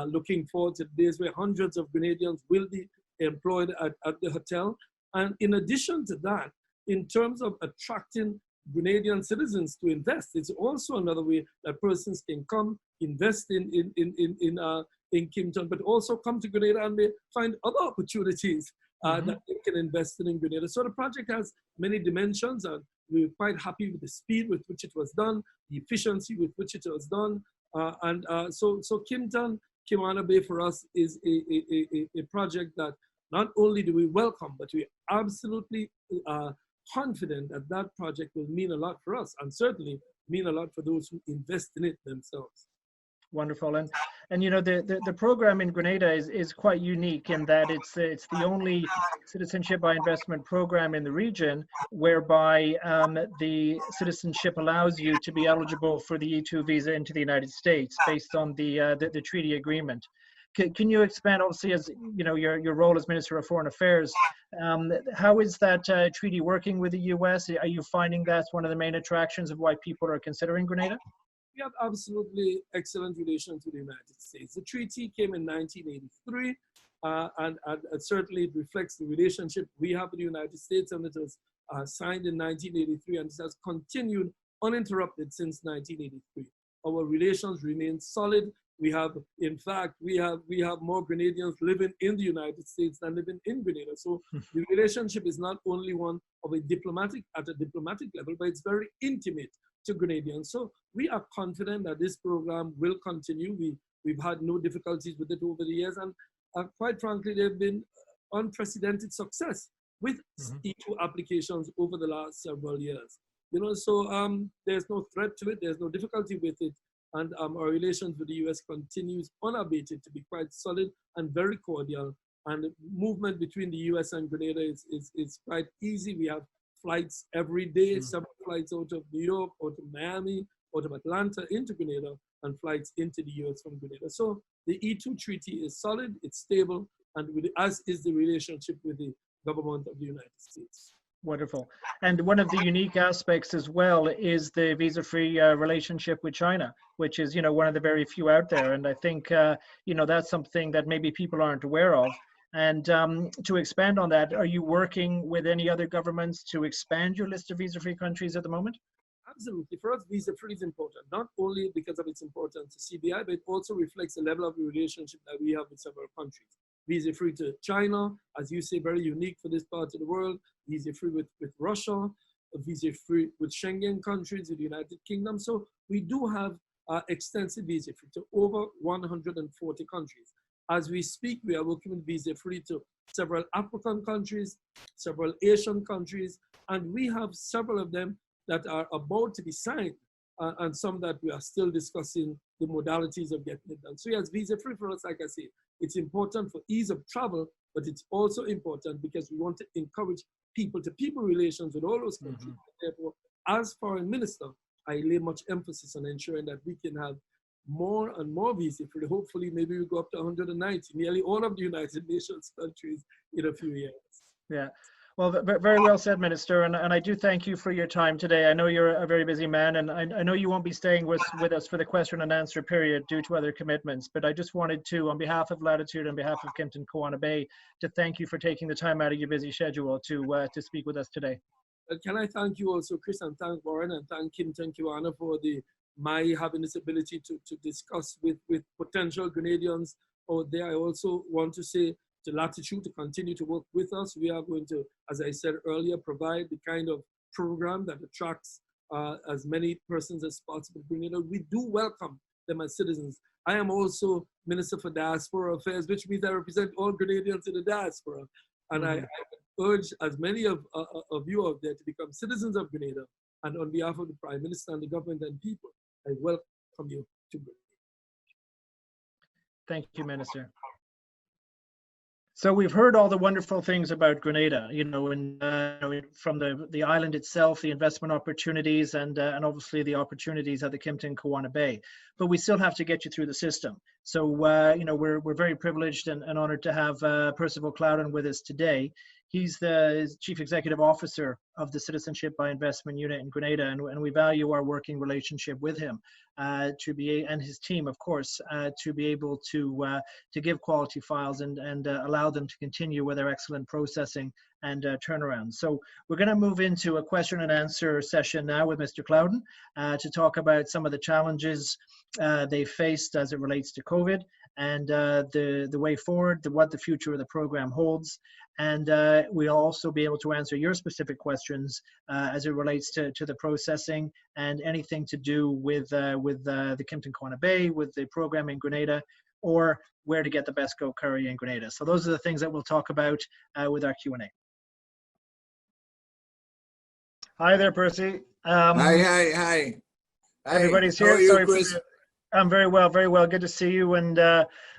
looking forward to the days where hundreds of Grenadians will be employed at the hotel. And in addition to that, in terms of attracting Grenadian citizens to invest, it's also another way that persons can come invest in Kimpton, but also come to Grenada and they find other opportunities that they can invest in Grenada. So the project has many dimensions, and we're quite happy with the speed with which it was done, the efficiency with which it was done. So Kimpton Kawana Bay for us is a project that not only do we welcome, but we absolutely confident that that project will mean a lot for us, and certainly mean a lot for those who invest in it themselves. Wonderful. And you know, the program in Grenada is quite unique in that it's the only citizenship by investment program in the region whereby the citizenship allows you to be eligible for the E2 visa into the United States based on the treaty agreement. Can you expand, obviously, as you know, your role as Minister of Foreign Affairs, how is that treaty working with the US? Are you finding that's one of the main attractions of why people are considering Grenada? We have absolutely excellent relations with the United States. The treaty came in 1983, and certainly it reflects the relationship we have with the United States, and it was signed in 1983, and it has continued uninterrupted since 1983. Our relations remain solid. We have, in fact, we have more Grenadians living in the United States than living in Grenada. So the relationship is not only one of at a diplomatic level, but it's very intimate to Grenadians. So we are confident that this program will continue. We've had no difficulties with it over the years, and quite frankly, there have been unprecedented success with E2 applications over the last several years. You know, so there's no threat to it, there's no difficulty with it, and our relations with the US continues unabated to be quite solid and very cordial. And movement between the US and Grenada is quite easy. We have flights every day, several flights out of New York, out of Miami, out of Atlanta into Grenada, and flights into the US from Grenada. So the E2 treaty is solid, it's stable, and as is the relationship with the government of the United States. Wonderful. And one of the unique aspects as well is the visa-free relationship with China, which is, you know, one of the very few out there. And I think, you know, that's something that maybe people aren't aware of. And to expand on that, are you working with any other governments to expand your list of visa-free countries at the moment? Absolutely. For us, visa-free is important, not only because of its importance to CBI, but it also reflects the level of relationship that we have with several countries. Visa-free to China, as you say, very unique for this part of the world. Visa-free with Russia, visa-free with Schengen countries, with the United Kingdom. So we do have extensive visa-free to over 140 countries. As we speak, we are working with visa-free to several African countries, several Asian countries, and we have several of them that are about to be signed, and some that we are still discussing the modalities of getting it done. So yes, visa-free for us, like I say, it's important for ease of travel, but it's also important because we want to encourage people-to-people relations with all those countries. Therefore, as foreign minister, I lay much emphasis on ensuring that we can have more and more visa-free. Hopefully, maybe we go up to 190, nearly all of the United Nations countries in a few years. Yeah. Well, very well said, Minister, and I do thank you for your time today. I know you're a very busy man, and I know you won't be staying with us for the question and answer period due to other commitments, but I just wanted to, on behalf of Latitude, on behalf of Kimpton Kawana Bay, to thank you for taking the time out of your busy schedule to speak with us today. Can I thank you also, Chris, and thank Warren, and thank Kimpton Kawana for my having this ability to discuss with potential Grenadians out there. I also want to say to Latitude to continue to work with us. We are going to, as I said earlier, provide the kind of program that attracts as many persons as possible. We do welcome them as citizens. I am also Minister for Diaspora Affairs, which means I represent all Grenadians in the diaspora. And I urge as many of you out there to become citizens of Grenada. And on behalf of the Prime Minister and the government and people, I welcome you to Grenada. Thank you, Minister. So we've heard all the wonderful things about Grenada, from the island itself, the investment opportunities, and obviously the opportunities at the Kimpton Kawana Bay. But we still have to get you through the system. So we're very privileged and honored to have Percival Clouden with us today. He's the Chief Executive Officer of the Citizenship by Investment Unit in Grenada, and we value our working relationship with him and his team, of course, to be able to give quality files and allow them to continue with their excellent processing and turnaround. So we're going to move into a question and answer session now with Mr. Clouden to talk about some of the challenges they faced as it relates to COVID and the way forward, what the future of the program holds. And we'll also be able to answer your specific questions as it relates to the processing and anything to do with the Kimpton Kawana Bay, with the program in Grenada, or where to get the best goat curry in Grenada. So those are the things that we'll talk about with our Q&A. Hi there, Percy. Hi. Everybody's here. How are you, Sorry, Chris? I'm very well, very well. Good to see you, and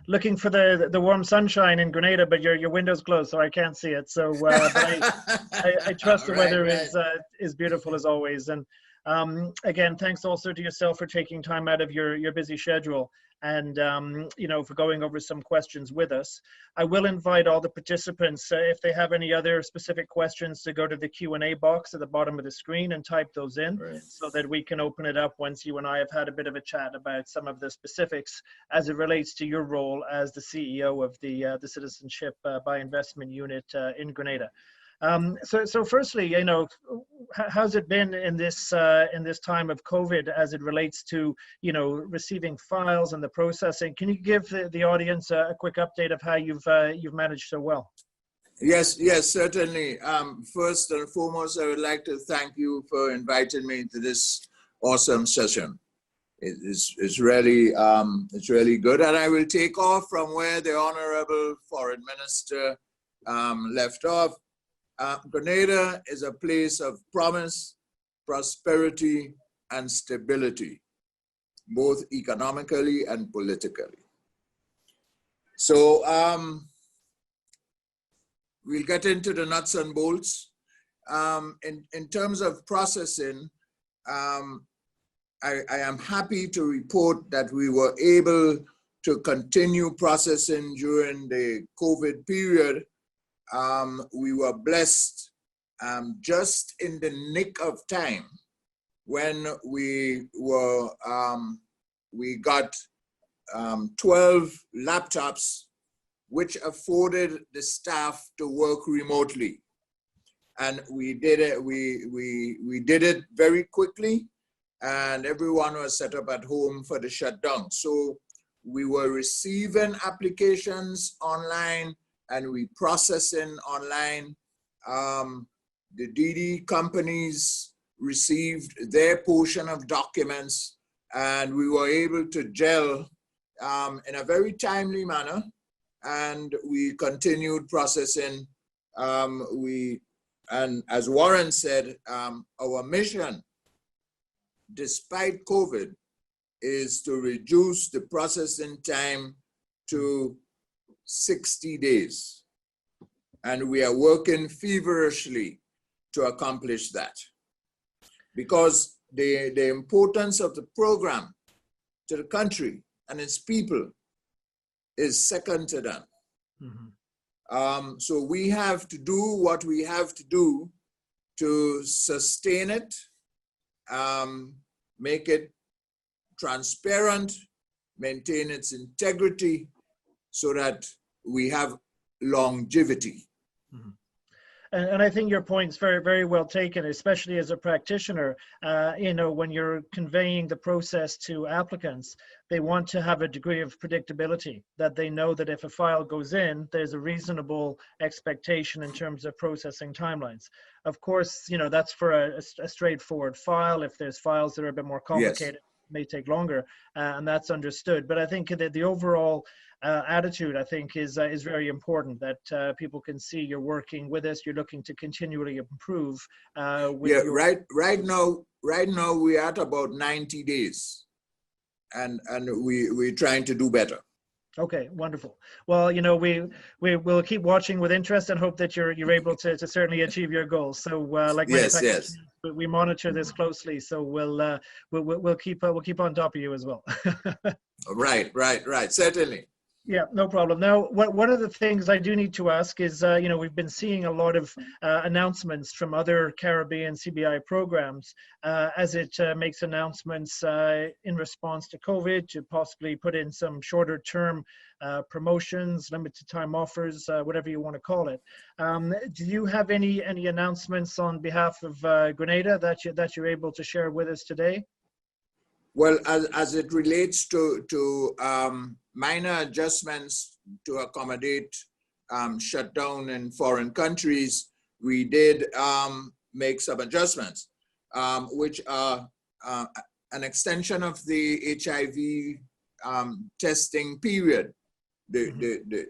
looking for the warm sunshine in Grenada, but your window's closed, so I can't see it. So but I trust the weather is beautiful as always. And again, thanks also to yourself for taking time out of your busy schedule and for going over some questions with us. I will invite all the participants, if they have any other specific questions, to go to the Q&A box at the bottom of the screen and type those in, so that we can open it up once you and I have had a bit of a chat about some of the specifics as it relates to your role as the CEO of the Citizenship by Investment Unit in Grenada. So firstly, how's it been in this time of COVID as it relates to receiving files and the processing? Can you give the audience a quick update of how you've managed so well? Yes, certainly. First and foremost, I would like to thank you for inviting me to this awesome session. It's really good, and I will take off from where the Honorable Foreign Minister left off. Grenada is a place of promise, prosperity, and stability, both economically and politically. So we'll get into the nuts and bolts. In terms of processing, I am happy to report that we were able to continue processing during the COVID period. We were blessed just in the nick of time when we got 12 laptops which afforded the staff to work remotely. And we did it, we did it very quickly, and everyone was set up at home for the shutdown. So we were receiving applications online and we processing online. The DD companies received their portion of documents, and we were able to gel in a very timely manner, and we continued processing. And as Warren said, our mission, despite COVID, is to reduce the processing time to 60 days. And we are working feverishly to accomplish that. Because the importance of the program to the country and its people is second to none. Mm-hmm. So we have to do what we have to do to sustain it, make it transparent, maintain its integrity, so that we have longevity. Mm-hmm. And I think your point's very, very well taken, especially as a practitioner. You know, when you're conveying the process to applicants, they want to have a degree of predictability, that they know that if a file goes in, there's a reasonable expectation in terms of processing timelines. Of course, you know, that's for a straightforward file. If there's files that are a bit more complicated, yes, it may take longer, and that's understood. But I think that the overall attitude, I think, is very important, that people can see you're working with us, you're looking to continually improve. Right now we're at about 90 days, and we're trying to do better. Okay, wonderful. Well, you know, we'll keep watching with interest and hope that you're able to certainly achieve your goals. So, like yes, we monitor this closely, so we'll keep on top of you as well. Right. Certainly. Yeah, no problem. Now, one of the things I do need to ask is, you know, we've been seeing a lot of announcements from other Caribbean CBI programs as it makes announcements in response to COVID to possibly put in some shorter term promotions, limited time offers, whatever you want to call it. Do you have any announcements on behalf of Grenada that you're able to share with us today? Well, as it relates to minor adjustments to accommodate shutdown in foreign countries, we did make some adjustments, which are an extension of the HIV testing period, the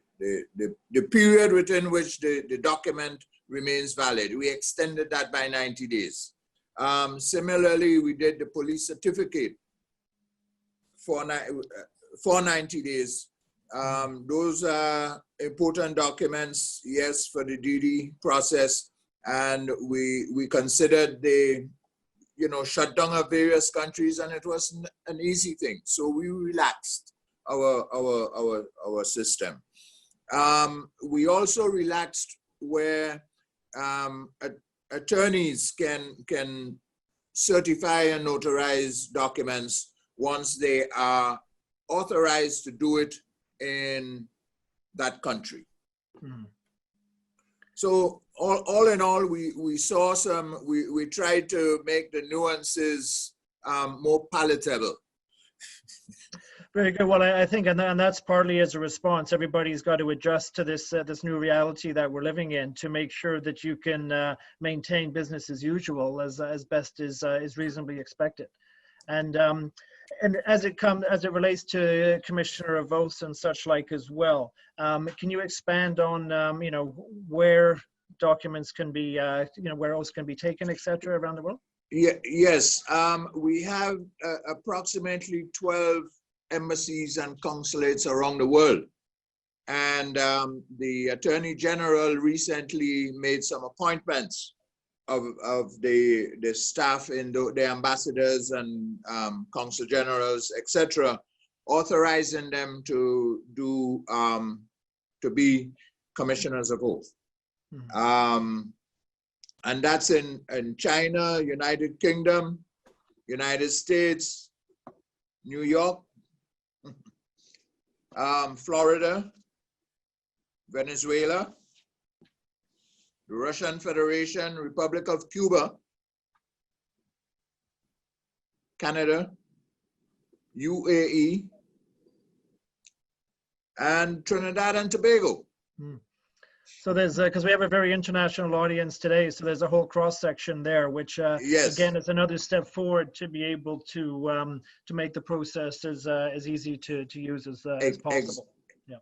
period within which the document remains valid. We extended that by 90 days. Similarly, we did the police certificate for 90 days. Those are important documents, yes, for the DD process, and we considered the, you know, shutdown of various countries, and it wasn't an easy thing. So we relaxed our system. We also relaxed where attorneys can certify and notarize documents once they are authorized to do it in that country. Mm-hmm. So all in all, we saw some, we tried to make the nuances more palatable. Very good. Well, I think, and that's partly as a response. Everybody's got to adjust to this new reality that we're living in to make sure that you can maintain business as usual as best as is reasonably expected. And as it relates to Commissioner Vos and such like as well, can you expand on you know, where documents can be you know, where else can be taken, etc., around the world? Yes, we have approximately 12 embassies and consulates around the world, and the Attorney General recently made some appointments of the staff in the ambassadors and consul generals, etc., authorizing them to do to be commissioners of oath. Mm-hmm. And that's in China, United Kingdom, United States, New York, Florida, Venezuela, the Russian Federation, Republic of Cuba, Canada, UAE, and Trinidad and Tobago. So there's, because we have a very international audience today, so there's a whole cross section there, which Yes. again is another step forward to be able to make the process as easy to use as possible.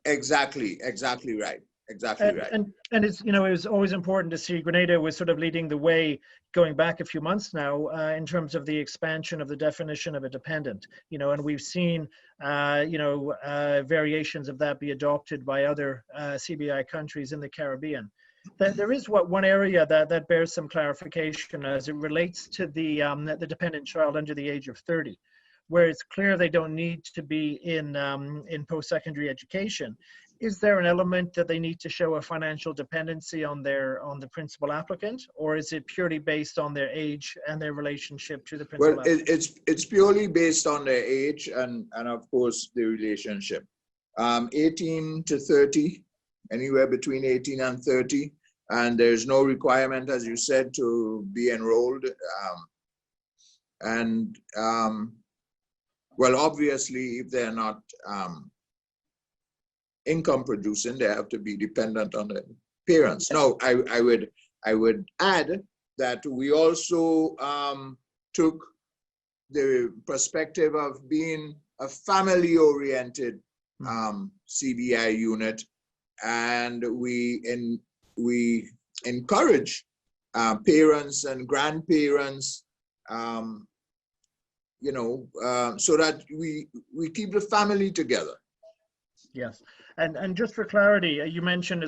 Exactly right. Exactly right. And it's, you know, it was always important to see Grenada was sort of leading the way going back a few months now in terms of the expansion of the definition of a dependent, you know, and we've seen, variations of that be adopted by other CBI countries in the Caribbean. There is one area that bears some clarification as it relates to the dependent child under the age of 30, where it's clear they don't need to be in post-secondary education. Is there an element that they need to show a financial dependency on the principal applicant, or is it purely based on their age and their relationship to the principal applicant? It's purely based on their age and of course the relationship. 18 to 30, anywhere between 18 and 30, and there's no requirement, as you said, to be enrolled. Well, obviously, if they're not income producing, they have to be dependent on the parents. No, I would add that we also took the perspective of being a family-oriented CBI unit, and we encourage parents and grandparents, so that we keep the family together. Yes, and just for clarity, you mentioned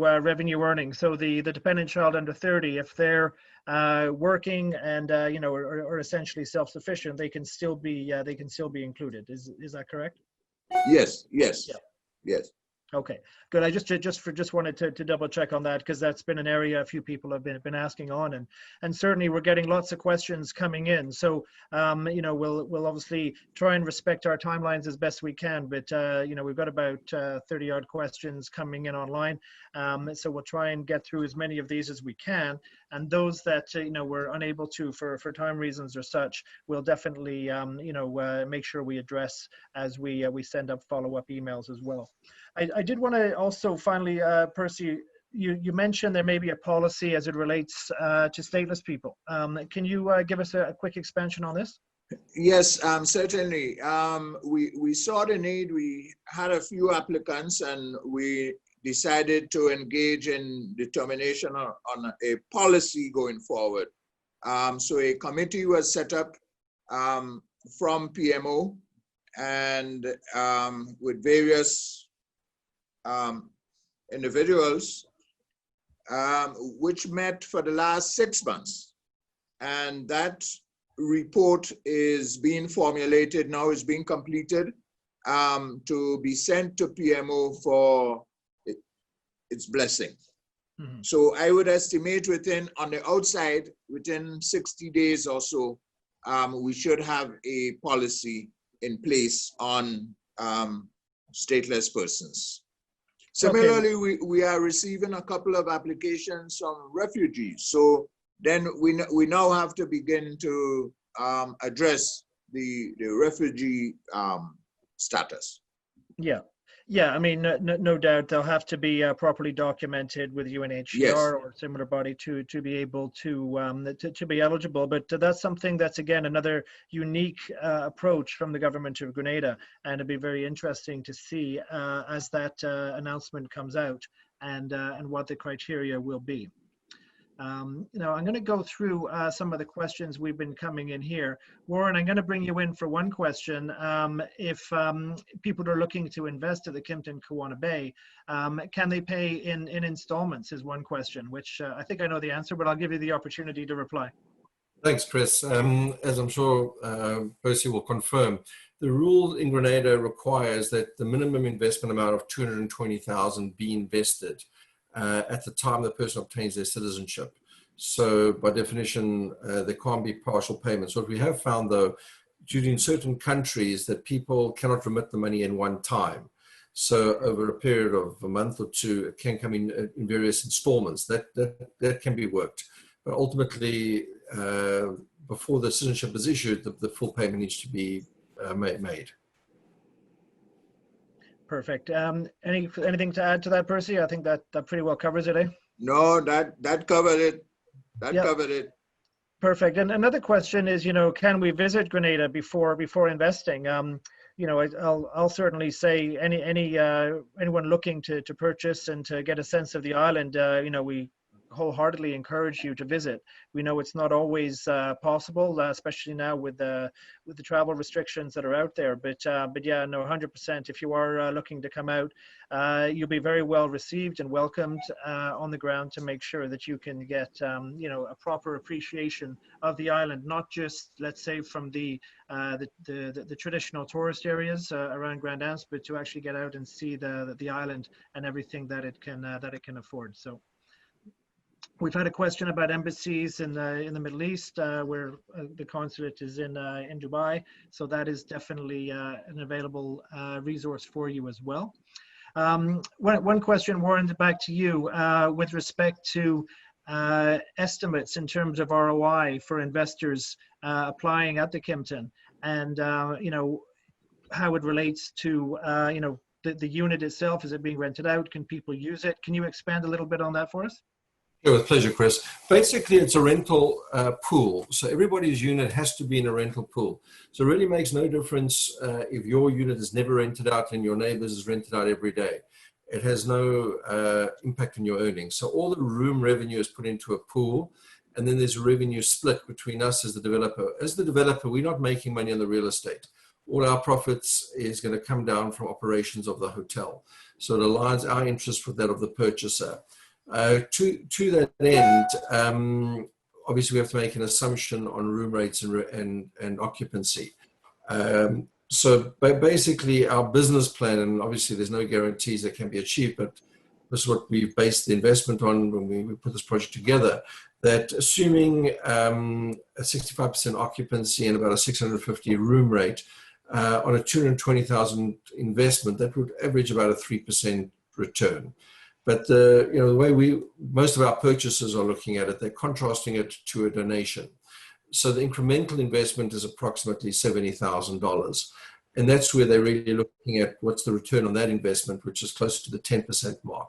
revenue earning. So the dependent child under 30, if they're working and or essentially self-sufficient, they can still be included. Is that correct? Yes. Yeah. Yes. Okay, good. I just wanted to double check on that, because that's been an area a few people have been asking on, and certainly we're getting lots of questions coming in. So we'll obviously try and respect our timelines as best we can, but we've got about 30 odd questions coming in online, so we'll try and get through as many of these as we can, and those that we're unable to for time reasons or such, we'll definitely make sure we address as we send up follow-up emails as well. I did want to also finally, Percy, you mentioned there may be a policy as it relates to stateless people. Can you give us a quick expansion on this? Yes, certainly. We saw the need. We had a few applicants, and we decided to engage in determination on a policy going forward. So a committee was set up from PMO and with various individuals, which met for the last 6 months. And that report is being formulated now, is being completed to be sent to PMO for its blessing. Mm-hmm. So I would estimate on the outside, within 60 days or so, we should have a policy in place on stateless persons. Similarly, okay, we are receiving a couple of applications from refugees. So then we now have to begin to address the refugee status. Yeah. I mean, no doubt they'll have to be properly documented with UNHCR, yes, or a similar body to be able to be eligible. But that's something that's, again, another unique approach from the government of Grenada, and it'll be very interesting to see as that announcement comes out and what the criteria will be. I'm going to go through some of the questions we've been coming in here. Warren, I'm going to bring you in for one question. If people are looking to invest at the Kimpton Kawana Bay, can they pay in installments is one question, which I think I know the answer, but I'll give you the opportunity to reply. Thanks, Chris. As I'm sure Percy will confirm, the rule in Grenada requires that the minimum investment amount of $220,000 be invested at the time the person obtains their citizenship. So by definition, there can't be partial payments. What we have found, though, due to in certain countries that people cannot remit the money in one time. So over a period of a month or two, it can come in various installments. That can be worked. But ultimately, before the citizenship is issued, the full payment needs to be made. Perfect. Anything to add to that, Percy? I think that pretty well covers it, eh? No, that covered it. That covered it. Perfect. And another question is, can we visit Grenada before investing? I'll certainly say anyone looking to purchase and to get a sense of the island, we wholeheartedly encourage you to visit. We know it's not always possible, especially now with the travel restrictions that are out there. But yeah, no, 100%. If you are looking to come out, you'll be very well received and welcomed on the ground to make sure that you can get a proper appreciation of the island, not just, let's say, from the traditional tourist areas around Grand Anse, but to actually get out and see the island and everything that it can afford. So. We've had a question about embassies in the Middle East, where the consulate is in Dubai. So that is definitely an available resource for you as well. One question, Warren, back to you with respect to estimates in terms of ROI for investors applying at the Kimpton, and how it relates to the unit itself. Is it being rented out? Can people use it? Can you expand a little bit on that for us? Sure, with pleasure, Chris. Basically, it's a rental pool. So everybody's unit has to be in a rental pool. So it really makes no difference if your unit is never rented out and your neighbor's is rented out every day. It has no impact on your earnings. So all the room revenue is put into a pool, and then there's a revenue split between us as the developer. As the developer, we're not making money on the real estate. All our profits is going to come down from operations of the hotel. So it aligns our interest with that of the purchaser. To that end, obviously we have to make an assumption on room rates and occupancy. So basically our business plan, and obviously there's no guarantees that can be achieved, but this is what we've based the investment on when we put this project together, that assuming a 65% occupancy and about a 650 room rate on a 220,000 investment, that would average about a 3% return. But the way most of our purchasers are looking at it, they're contrasting it to a donation. So the incremental investment is approximately $70,000. And that's where they're really looking at what's the return on that investment, which is closer to the 10% mark,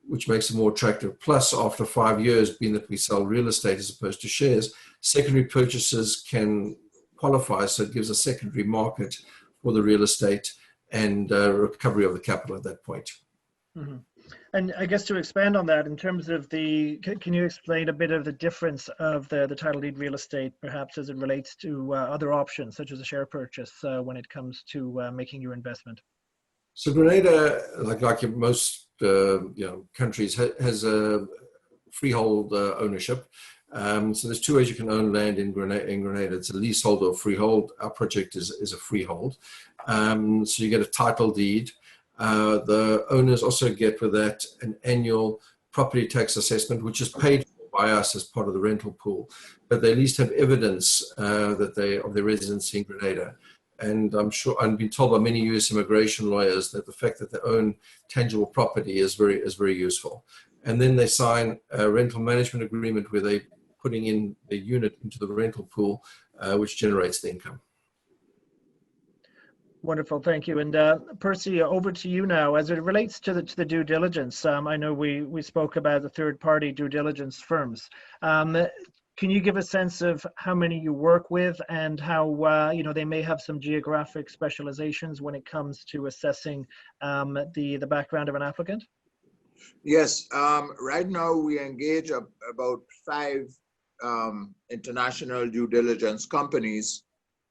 which makes it more attractive. Plus, after 5 years, being that we sell real estate as opposed to shares, secondary purchasers can qualify. So it gives a secondary market for the real estate and recovery of the capital at that point. Mm-hmm. And I guess to expand on that, in terms of can you explain a bit of the difference of the title deed real estate, perhaps as it relates to other options, such as a share purchase, when it comes to making your investment? So Grenada, like most countries, has a freehold ownership. So there's two ways you can own land in Grenada. It's a leasehold or freehold. Our project is a freehold. So you get a title deed. The owners also get with that an annual property tax assessment, which is paid for by us as part of the rental pool, but they at least have evidence of their residency in Grenada. And I'm sure I've been told by many U.S. immigration lawyers that the fact that they own tangible property is very useful. And then they sign a rental management agreement where they're putting in the unit into the rental pool, which generates the income. Wonderful, thank you. And Percy, over to you now. As it relates to the due diligence, I know we spoke about the third-party due diligence firms. Can you give a sense of how many you work with and how they may have some geographic specializations when it comes to assessing the background of an applicant? Yes, right now we engage about 5 international due diligence companies.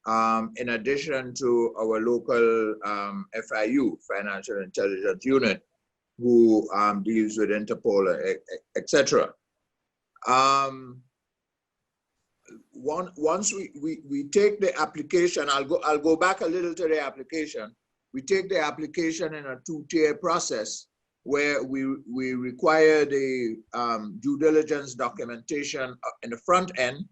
In addition to our local FIU, Financial Intelligence Unit, who deals with Interpol, etc. Once we take the application, I'll go back a little to the application. We take the application in a 2-tier process where we require the due diligence documentation in the front end,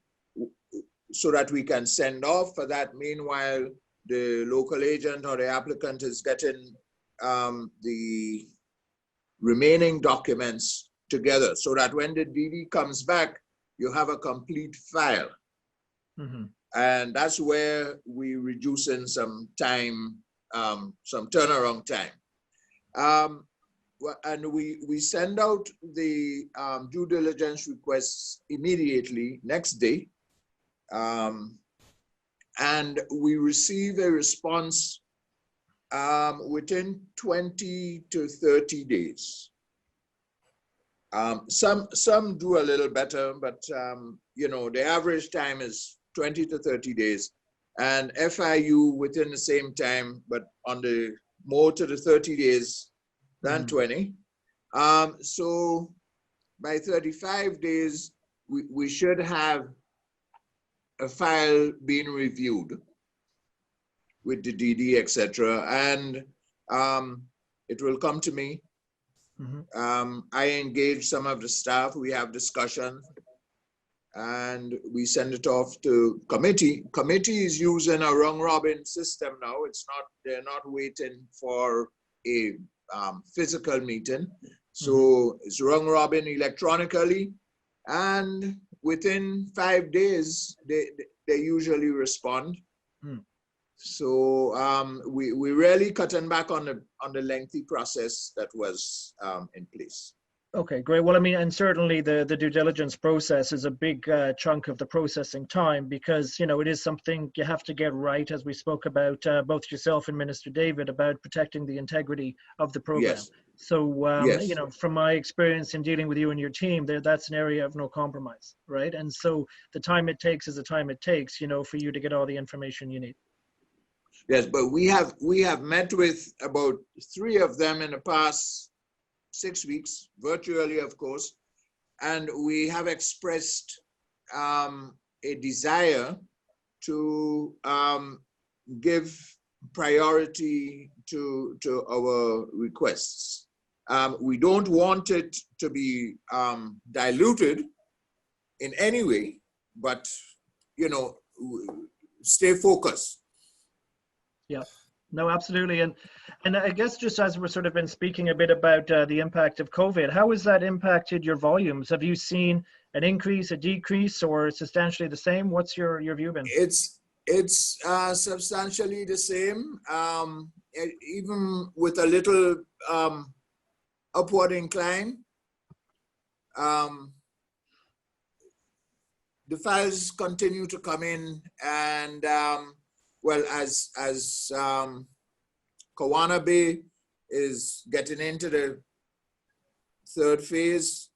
so that we can send off for that. Meanwhile, the local agent or the applicant is getting the remaining documents together so that when the DD comes back, you have a complete file. Mm-hmm. And that's where we reduce in some time, some turnaround time. And we send out the due diligence requests immediately, next day. And we receive a response within 20 to 30 days. Some do a little better, but you know, the average time is 20 to 30 days, and FIU within the same time, but on the more to the 30 days than 20. So by 35 days, we should have a file being reviewed with the DD, etc., and it will come to me. I engage some of the staff, we have discussions, and we send it off to committee. Committee is using a round robin system now. It's not, they're not waiting for a physical meeting. So it's round robin electronically, and within 5 days, they usually respond. So we really cutting back on the lengthy process that was in place. Okay, great. Well, I mean, and certainly the due diligence process is a big chunk of the processing time, because, you know, it is something you have to get right, as we spoke about, both yourself and Minister David, about protecting the integrity of the program. Yes. So, Yes. you know, from my experience in dealing with you and your team, that's an area of no compromise, right? And so the time it takes is the time it takes, you know, for you to get all the information you need. Yes, but we have met with about 3 of them in the past 6 weeks, virtually, of course, and we have expressed a desire to give priority to our requests. We don't want it to be diluted in any way, but, you know, stay focused. Yeah, no, absolutely. And I guess just as we're sort of been speaking a bit about the impact of COVID, how has that impacted your volumes? Have you seen an increase, a decrease, or substantially the same? What's your view been? It's substantially the same, even with a little upward incline. The files continue to come in, and well, as Kawana Bay is getting into the 3rd phase,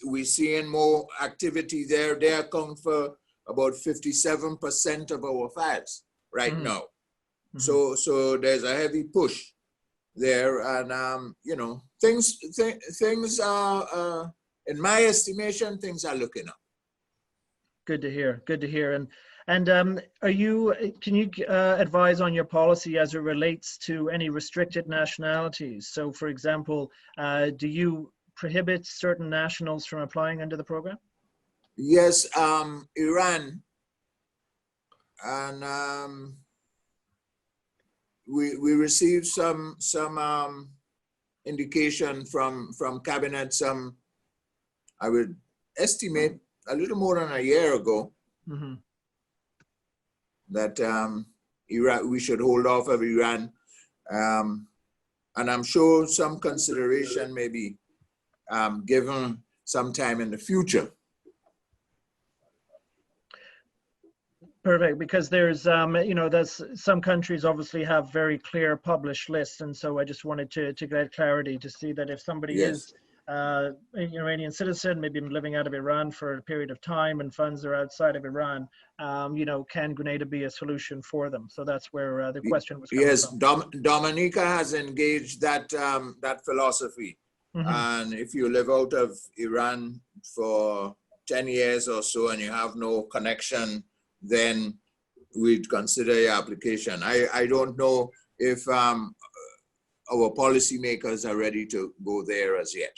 we're seeing more activity there. They account for about 57% of our files right now. So there's a heavy push there, and you know, things are, in my estimation, things are looking up. Good to hear. Good to hear. And can you advise on your policy as it relates to any restricted nationalities? So, for example, do you prohibit certain nationals from applying under the program? Yes, Iran, and we received some indication from cabinet, I would estimate a little more than a year ago, that Iran, we should hold off of Iran, and I'm sure some consideration may be given sometime in the future. Perfect, because there's, you know, there's some countries obviously have very clear published lists, and so I just wanted to get clarity to see that if somebody is an Iranian citizen, maybe been living out of Iran for a period of time and funds are outside of Iran, you know, can Grenada be a solution for them? So that's where the question was coming from. Dominica has engaged that philosophy. And if you live out of Iran for 10 years or so and you have no connection, then we'd consider your application. I don't know if our policymakers are ready to go there as yet.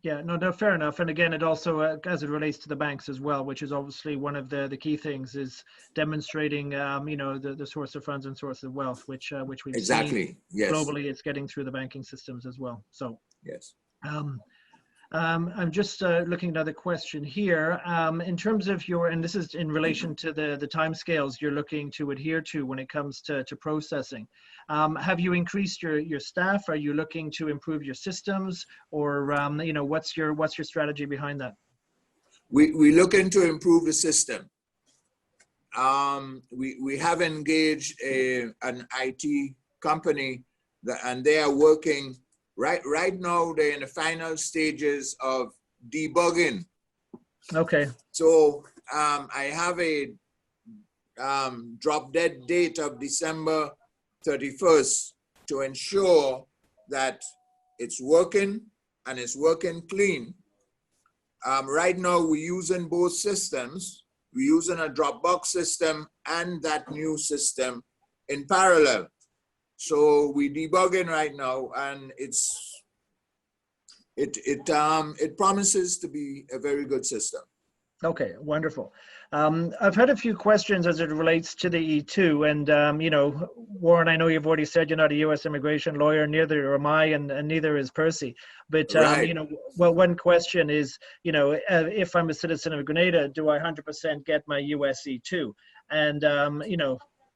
Yeah, no, fair enough. And again, it also, as it relates to the banks as well, which is obviously one of the key things, is demonstrating, the source of funds and source of wealth, which we've seen Yes. globally. It's getting through the banking systems as well. So, Yes. I'm just looking at another question here. In terms of and this is in relation to the timescales you're looking to adhere to when it comes to processing. Have you increased your staff? Are you looking to improve your systems, or what's your strategy behind that? We looking to improve the system. We have engaged an IT company and they are working. Right now, they're in the final stages of debugging. Okay. So I have a drop dead date of December 31st to ensure that it's working and it's working clean. Right now, we're using both systems. We're using a Dropbox system and that new system in parallel. So we're debugging right now, and it promises to be a very good system. Okay, wonderful. I've had a few questions as it relates to the E2, and Warren, I know you've already said you're not a U.S. immigration lawyer, neither am I, and neither is Percy. But Right. Well, one question is, if I'm a citizen of Grenada, do I 100% get my U.S. E2? And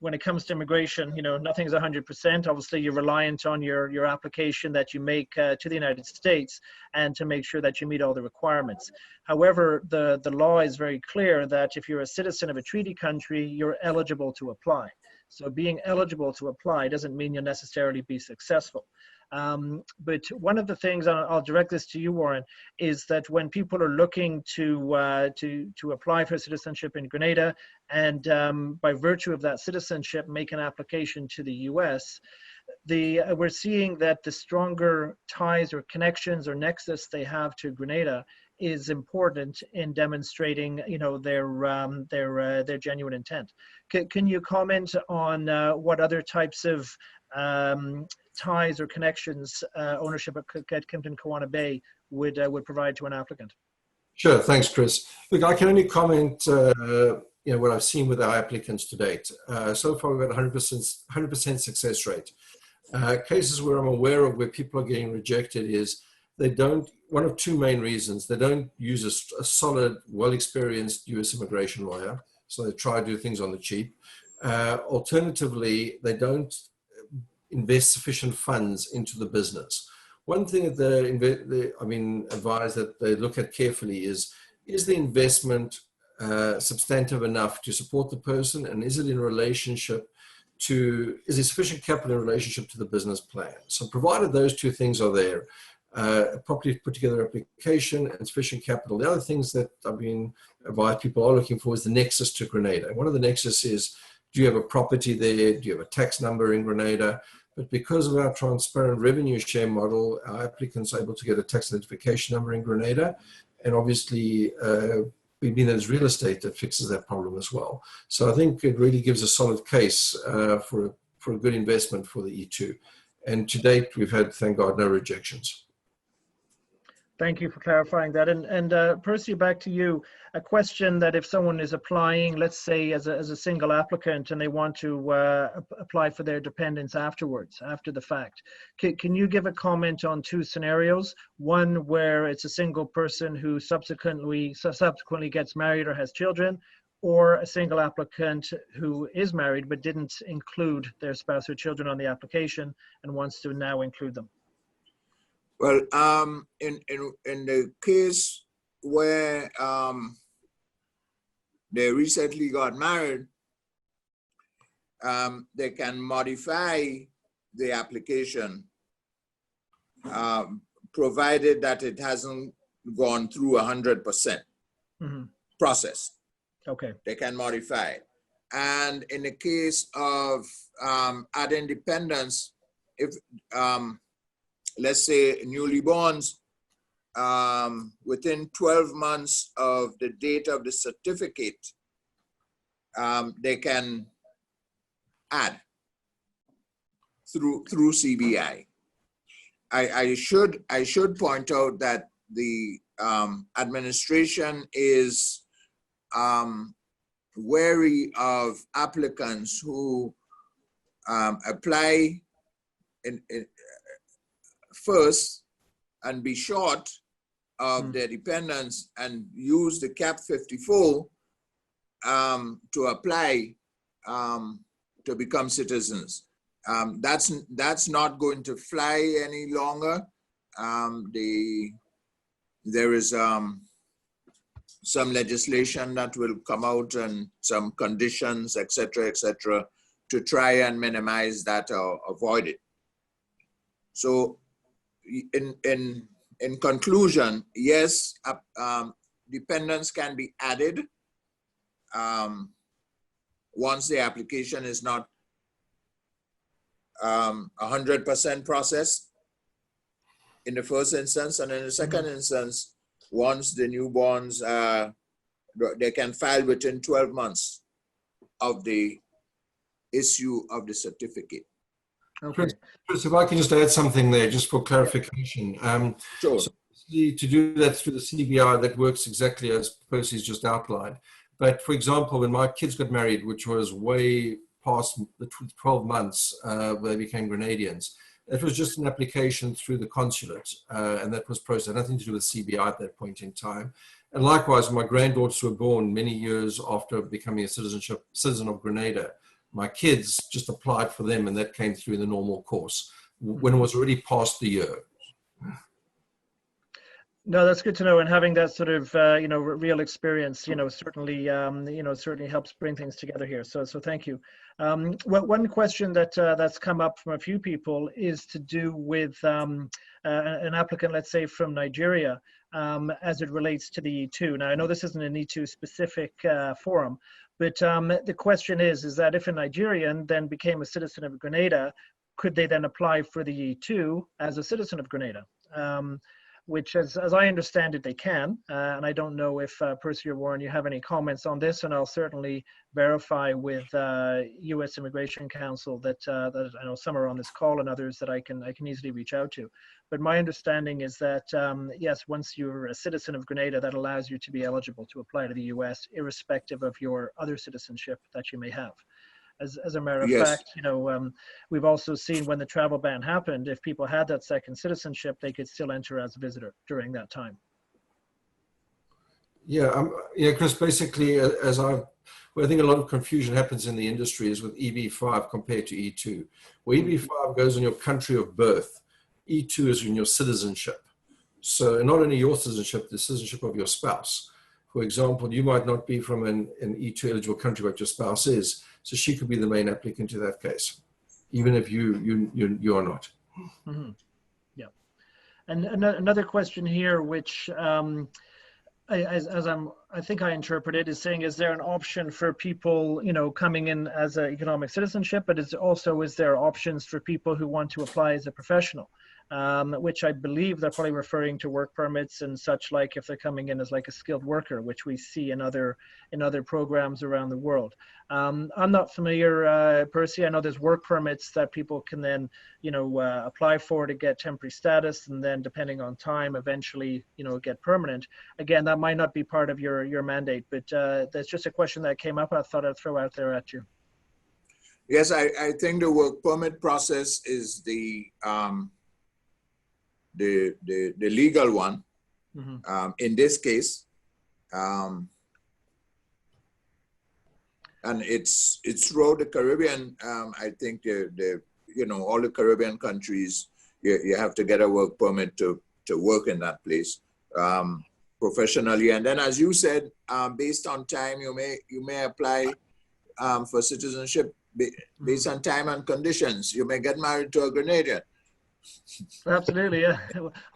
when it comes to immigration, nothing's 100%. Obviously, you're reliant on your application that you make to the United States, and to make sure that you meet all the requirements. However, the law is very clear that if you're a citizen of a treaty country, you're eligible to apply. So being eligible to apply doesn't mean you'll necessarily be successful. But one of the things, and I'll direct this to you, Warren, is that when people are looking to apply for citizenship in Grenada, and by virtue of that citizenship make an application to the U.S., we're seeing that the stronger ties or connections or nexus they have to Grenada is important in demonstrating, their genuine intent. Can you comment on what other types of ties or connections ownership at Kimpton Kawana Bay would provide to an applicant? Sure, thanks, Chris. Look, I can only comment, what I've seen with our applicants to date. So far, we've got 100% success rate. Cases where I'm aware of where people are getting rejected is one of two main reasons. They don't use a solid, well-experienced U.S. immigration lawyer, so they try to do things on the cheap. Alternatively, they don't invest sufficient funds into the business. One thing that I've been advised that they look at carefully is the investment substantive enough to support the person, and is it in relationship to, is there sufficient capital in relationship to the business plan? So provided those two things are there, a properly put together application and sufficient capital. The other things that I've been advised people are looking for is the nexus to Grenada. One of the nexus is, do you have a property there? Do you have a tax number in Grenada? But because of our transparent revenue share model, our applicants are able to get a tax identification number in Grenada. And obviously, being that it's real estate, that fixes that problem as well. So I think it really gives a solid case for a good investment for the E2. And to date, we've had, thank God, no rejections. Thank you for clarifying that. And Percy, back to you. A question that if someone is applying, let's say as a single applicant, and they want to apply for their dependents afterwards, after the fact, can you give a comment on two scenarios? One where it's a single person who subsequently gets married or has children, or a single applicant who is married but didn't include their spouse or children on the application and wants to now include them? Well, in the case where they recently got married, they can modify the application, provided that it hasn't gone through 100% process. Okay. They can modify it. And in the case of adding dependents, if let's say newly borns, within 12 months of the date of the certificate, they can add through CBI. I should point out that the administration is wary of applicants who apply in first and be short of their dependents and use the CAP 54 to apply to become citizens. That's not going to fly any longer. There is some legislation that will come out and some conditions, et cetera, to try and minimize that or avoid it. So in conclusion, yes, dependents can be added once the application is not 100% processed in the first instance, and in the second instance, once the newborns, they can file within 12 months of the issue of the certificate. Okay. Chris, if I can just add something there, just for clarification. Sure. So to do that through the CBI, that works exactly as Percy's just outlined. But for example, when my kids got married, which was way past the 12 months where they became Grenadians, it was just an application through the consulate, and that was processed, nothing to do with CBI at that point in time. And likewise, my granddaughters were born many years after becoming a citizen of Grenada. My kids just applied for them, and that came through the normal course when it was already past the year. No, that's good to know. And having that sort of, real experience, certainly, certainly helps bring things together here. So thank you. Well, one question that's come up from a few people is to do with an applicant, let's say from Nigeria, as it relates to the E2. Now, I know this isn't an E2 specific forum, but the question is that if a Nigerian then became a citizen of Grenada, could they then apply for the E2 as a citizen of Grenada? Which, as I understand it, they can. And I don't know if Percy or Warren, you have any comments on this, and I'll certainly verify with U.S. Immigration Counsel that I know some are on this call and others that I can easily reach out to. But my understanding is that, yes, once you're a citizen of Grenada, that allows you to be eligible to apply to the U.S., irrespective of your other citizenship that you may have. As a matter of fact, we've also seen when the travel ban happened, if people had that second citizenship, they could still enter as a visitor during that time. Yeah, Chris, basically, I think a lot of confusion happens in the industry is with EB5 compared to E2. Where EB5 goes on your country of birth, E2 is in your citizenship. So not only your citizenship, the citizenship of your spouse. For example, you might not be from an E2 eligible country, but your spouse is. So she could be the main applicant to that case, even if you are not. Mm-hmm. Yeah. And another question here, which I think I interpret it, is saying, is there an option for people, coming in as an economic citizenship, but is there options for people who want to apply as a professional? Which I believe they're probably referring to work permits and such, like if they're coming in as like a skilled worker, which we see in other programs around the world. I'm not familiar, Percy. I know there's work permits that people can then, apply for to get temporary status, and then depending on time, eventually, get permanent. Again, that might not be part of your mandate, but that's just a question that came up. I thought I'd throw out there at you. Yes, I think the work permit process is the legal one, in this case, and it's throughout the Caribbean. I think all the Caribbean countries, you have to get a work permit to work in that place professionally. And then, as you said, based on time, you may apply for citizenship based on time and conditions. You may get married to a Grenadian. Absolutely, yeah.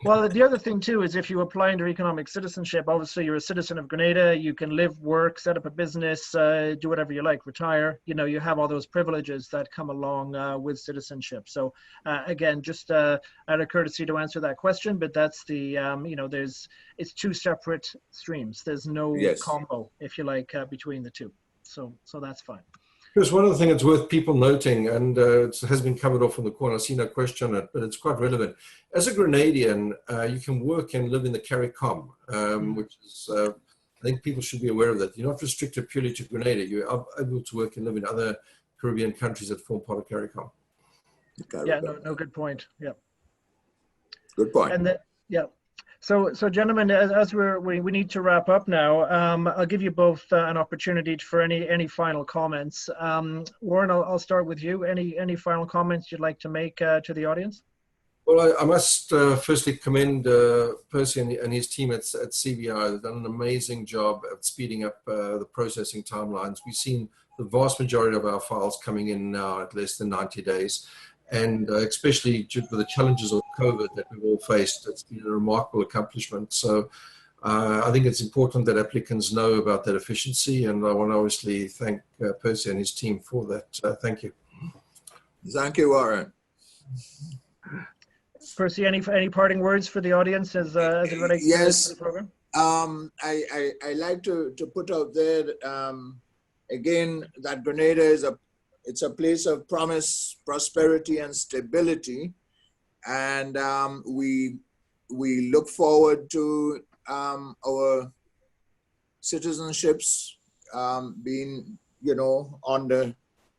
Well, the other thing too is if you apply under economic citizenship, obviously you're a citizen of Grenada, you can live, work, set up a business, do whatever you like, retire. You have all those privileges that come along with citizenship. So again, just out of courtesy to answer that question, but that's the, it's two separate streams. There's no combo, if you like, between the two. So that's fine. Chris, one of the things that's worth people noting, and it has been covered off in the corner, I see no question on it, but it's quite relevant. As a Grenadian, you can work and live in the CARICOM, which is, I think people should be aware of that. You're not restricted purely to Grenada. You're able to work and live in other Caribbean countries that form part of CARICOM. Yeah, no, good point. Yeah. Good point. And yeah. So gentlemen, as we need to wrap up now, I'll give you both an opportunity for any final comments. Warren, I'll start with you. Any final comments you'd like to make to the audience? Well, I must firstly commend Percy and his team at CBI. They've done an amazing job at speeding up the processing timelines. We've seen the vast majority of our files coming in now at less than 90 days. And especially due to the challenges of COVID that we've all faced, it's been a remarkable accomplishment. So I think it's important that applicants know about that efficiency, and I want to obviously thank Percy and his team for that. Thank you. Thank you, Warren. Percy, any parting words for the audience as it relates to the program? I like to put out there again that Grenada is it's a place of promise, prosperity, and stability, and we look forward to our citizenships being, on the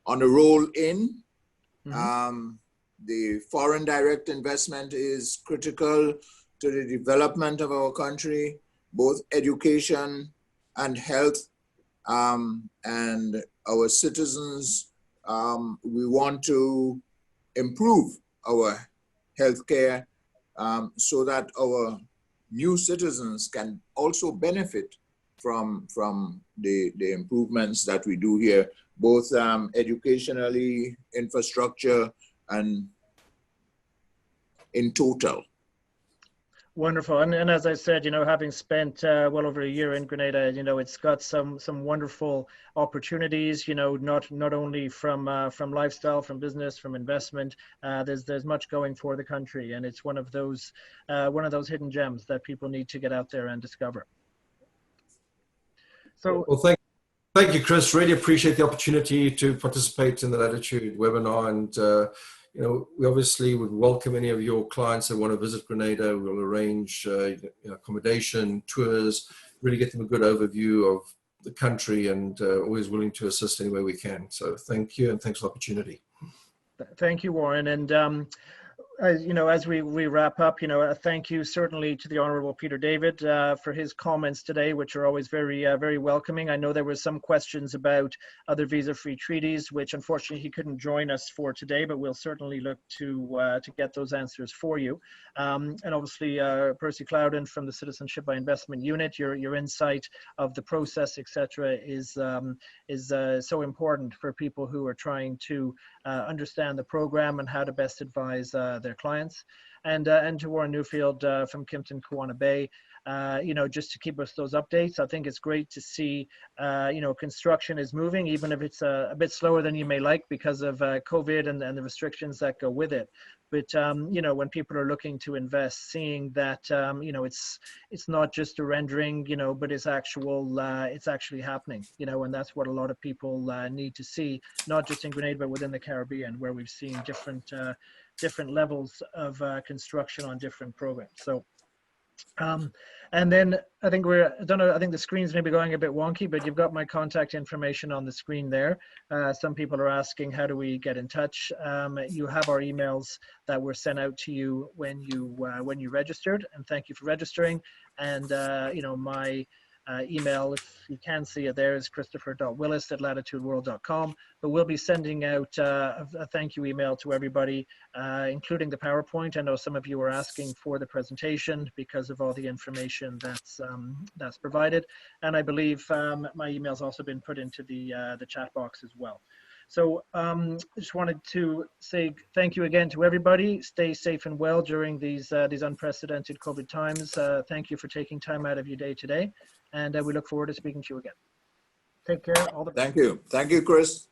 roll in. The foreign direct investment is critical to the development of our country, both education and health, and our citizens. We want to improve our healthcare so that our new citizens can also benefit from the improvements that we do here, both educationally, infrastructure, and in total. Wonderful. And as I said, having spent well over a year in Grenada, it's got some wonderful opportunities, not only from lifestyle, from business, from investment. There's much going for the country, and it's one of those hidden gems that people need to get out there and discover. So, well, thank you, Chris. Really appreciate the opportunity to participate in the Latitude webinar, and we obviously would welcome any of your clients that want to visit Grenada. We'll arrange accommodation, tours, really get them a good overview of the country, and always willing to assist any way we can. So thank you, and thanks for the opportunity. Thank you, Warren. And as we wrap up, a thank you certainly to the Honourable Peter David for his comments today, which are always very, very welcoming. I know there were some questions about other visa-free treaties, which unfortunately he couldn't join us for today, but we'll certainly look to get those answers for you. And obviously, Percy Clouden from the Citizenship Investment Unit, your insight of the process, etc., is so important for people who are trying to understand the program and how to best advise their clients. And to Warren Newfield from Kimpton Kawana Bay, just to keep us those updates. I think it's great to see, construction is moving, even if it's a bit slower than you may like because of COVID and the restrictions that go with it. But, when people are looking to invest, seeing that, it's not just a rendering, but it's actually happening, and that's what a lot of people need to see, not just in Grenada, but within the Caribbean, where we've seen different levels of construction on different programs. So, and then I think I think the screen's maybe going a bit wonky, but you've got my contact information on the screen there. Some people are asking, how do we get in touch? You have our emails that were sent out to you when you registered, and thank you for registering. And my email, if you can see it there, is christopher.willis@latitudeworld.com. But we'll be sending out a thank you email to everybody, including the PowerPoint. I know some of you were asking for the presentation because of all the information that's provided, and I believe my email's also been put into the chat box as well. So I just wanted to say thank you again to everybody. Stay safe and well during these unprecedented COVID times. Thank you for taking time out of your day today, and we look forward to speaking to you again. Take care. All the best. Thank you. Thank you, Chris.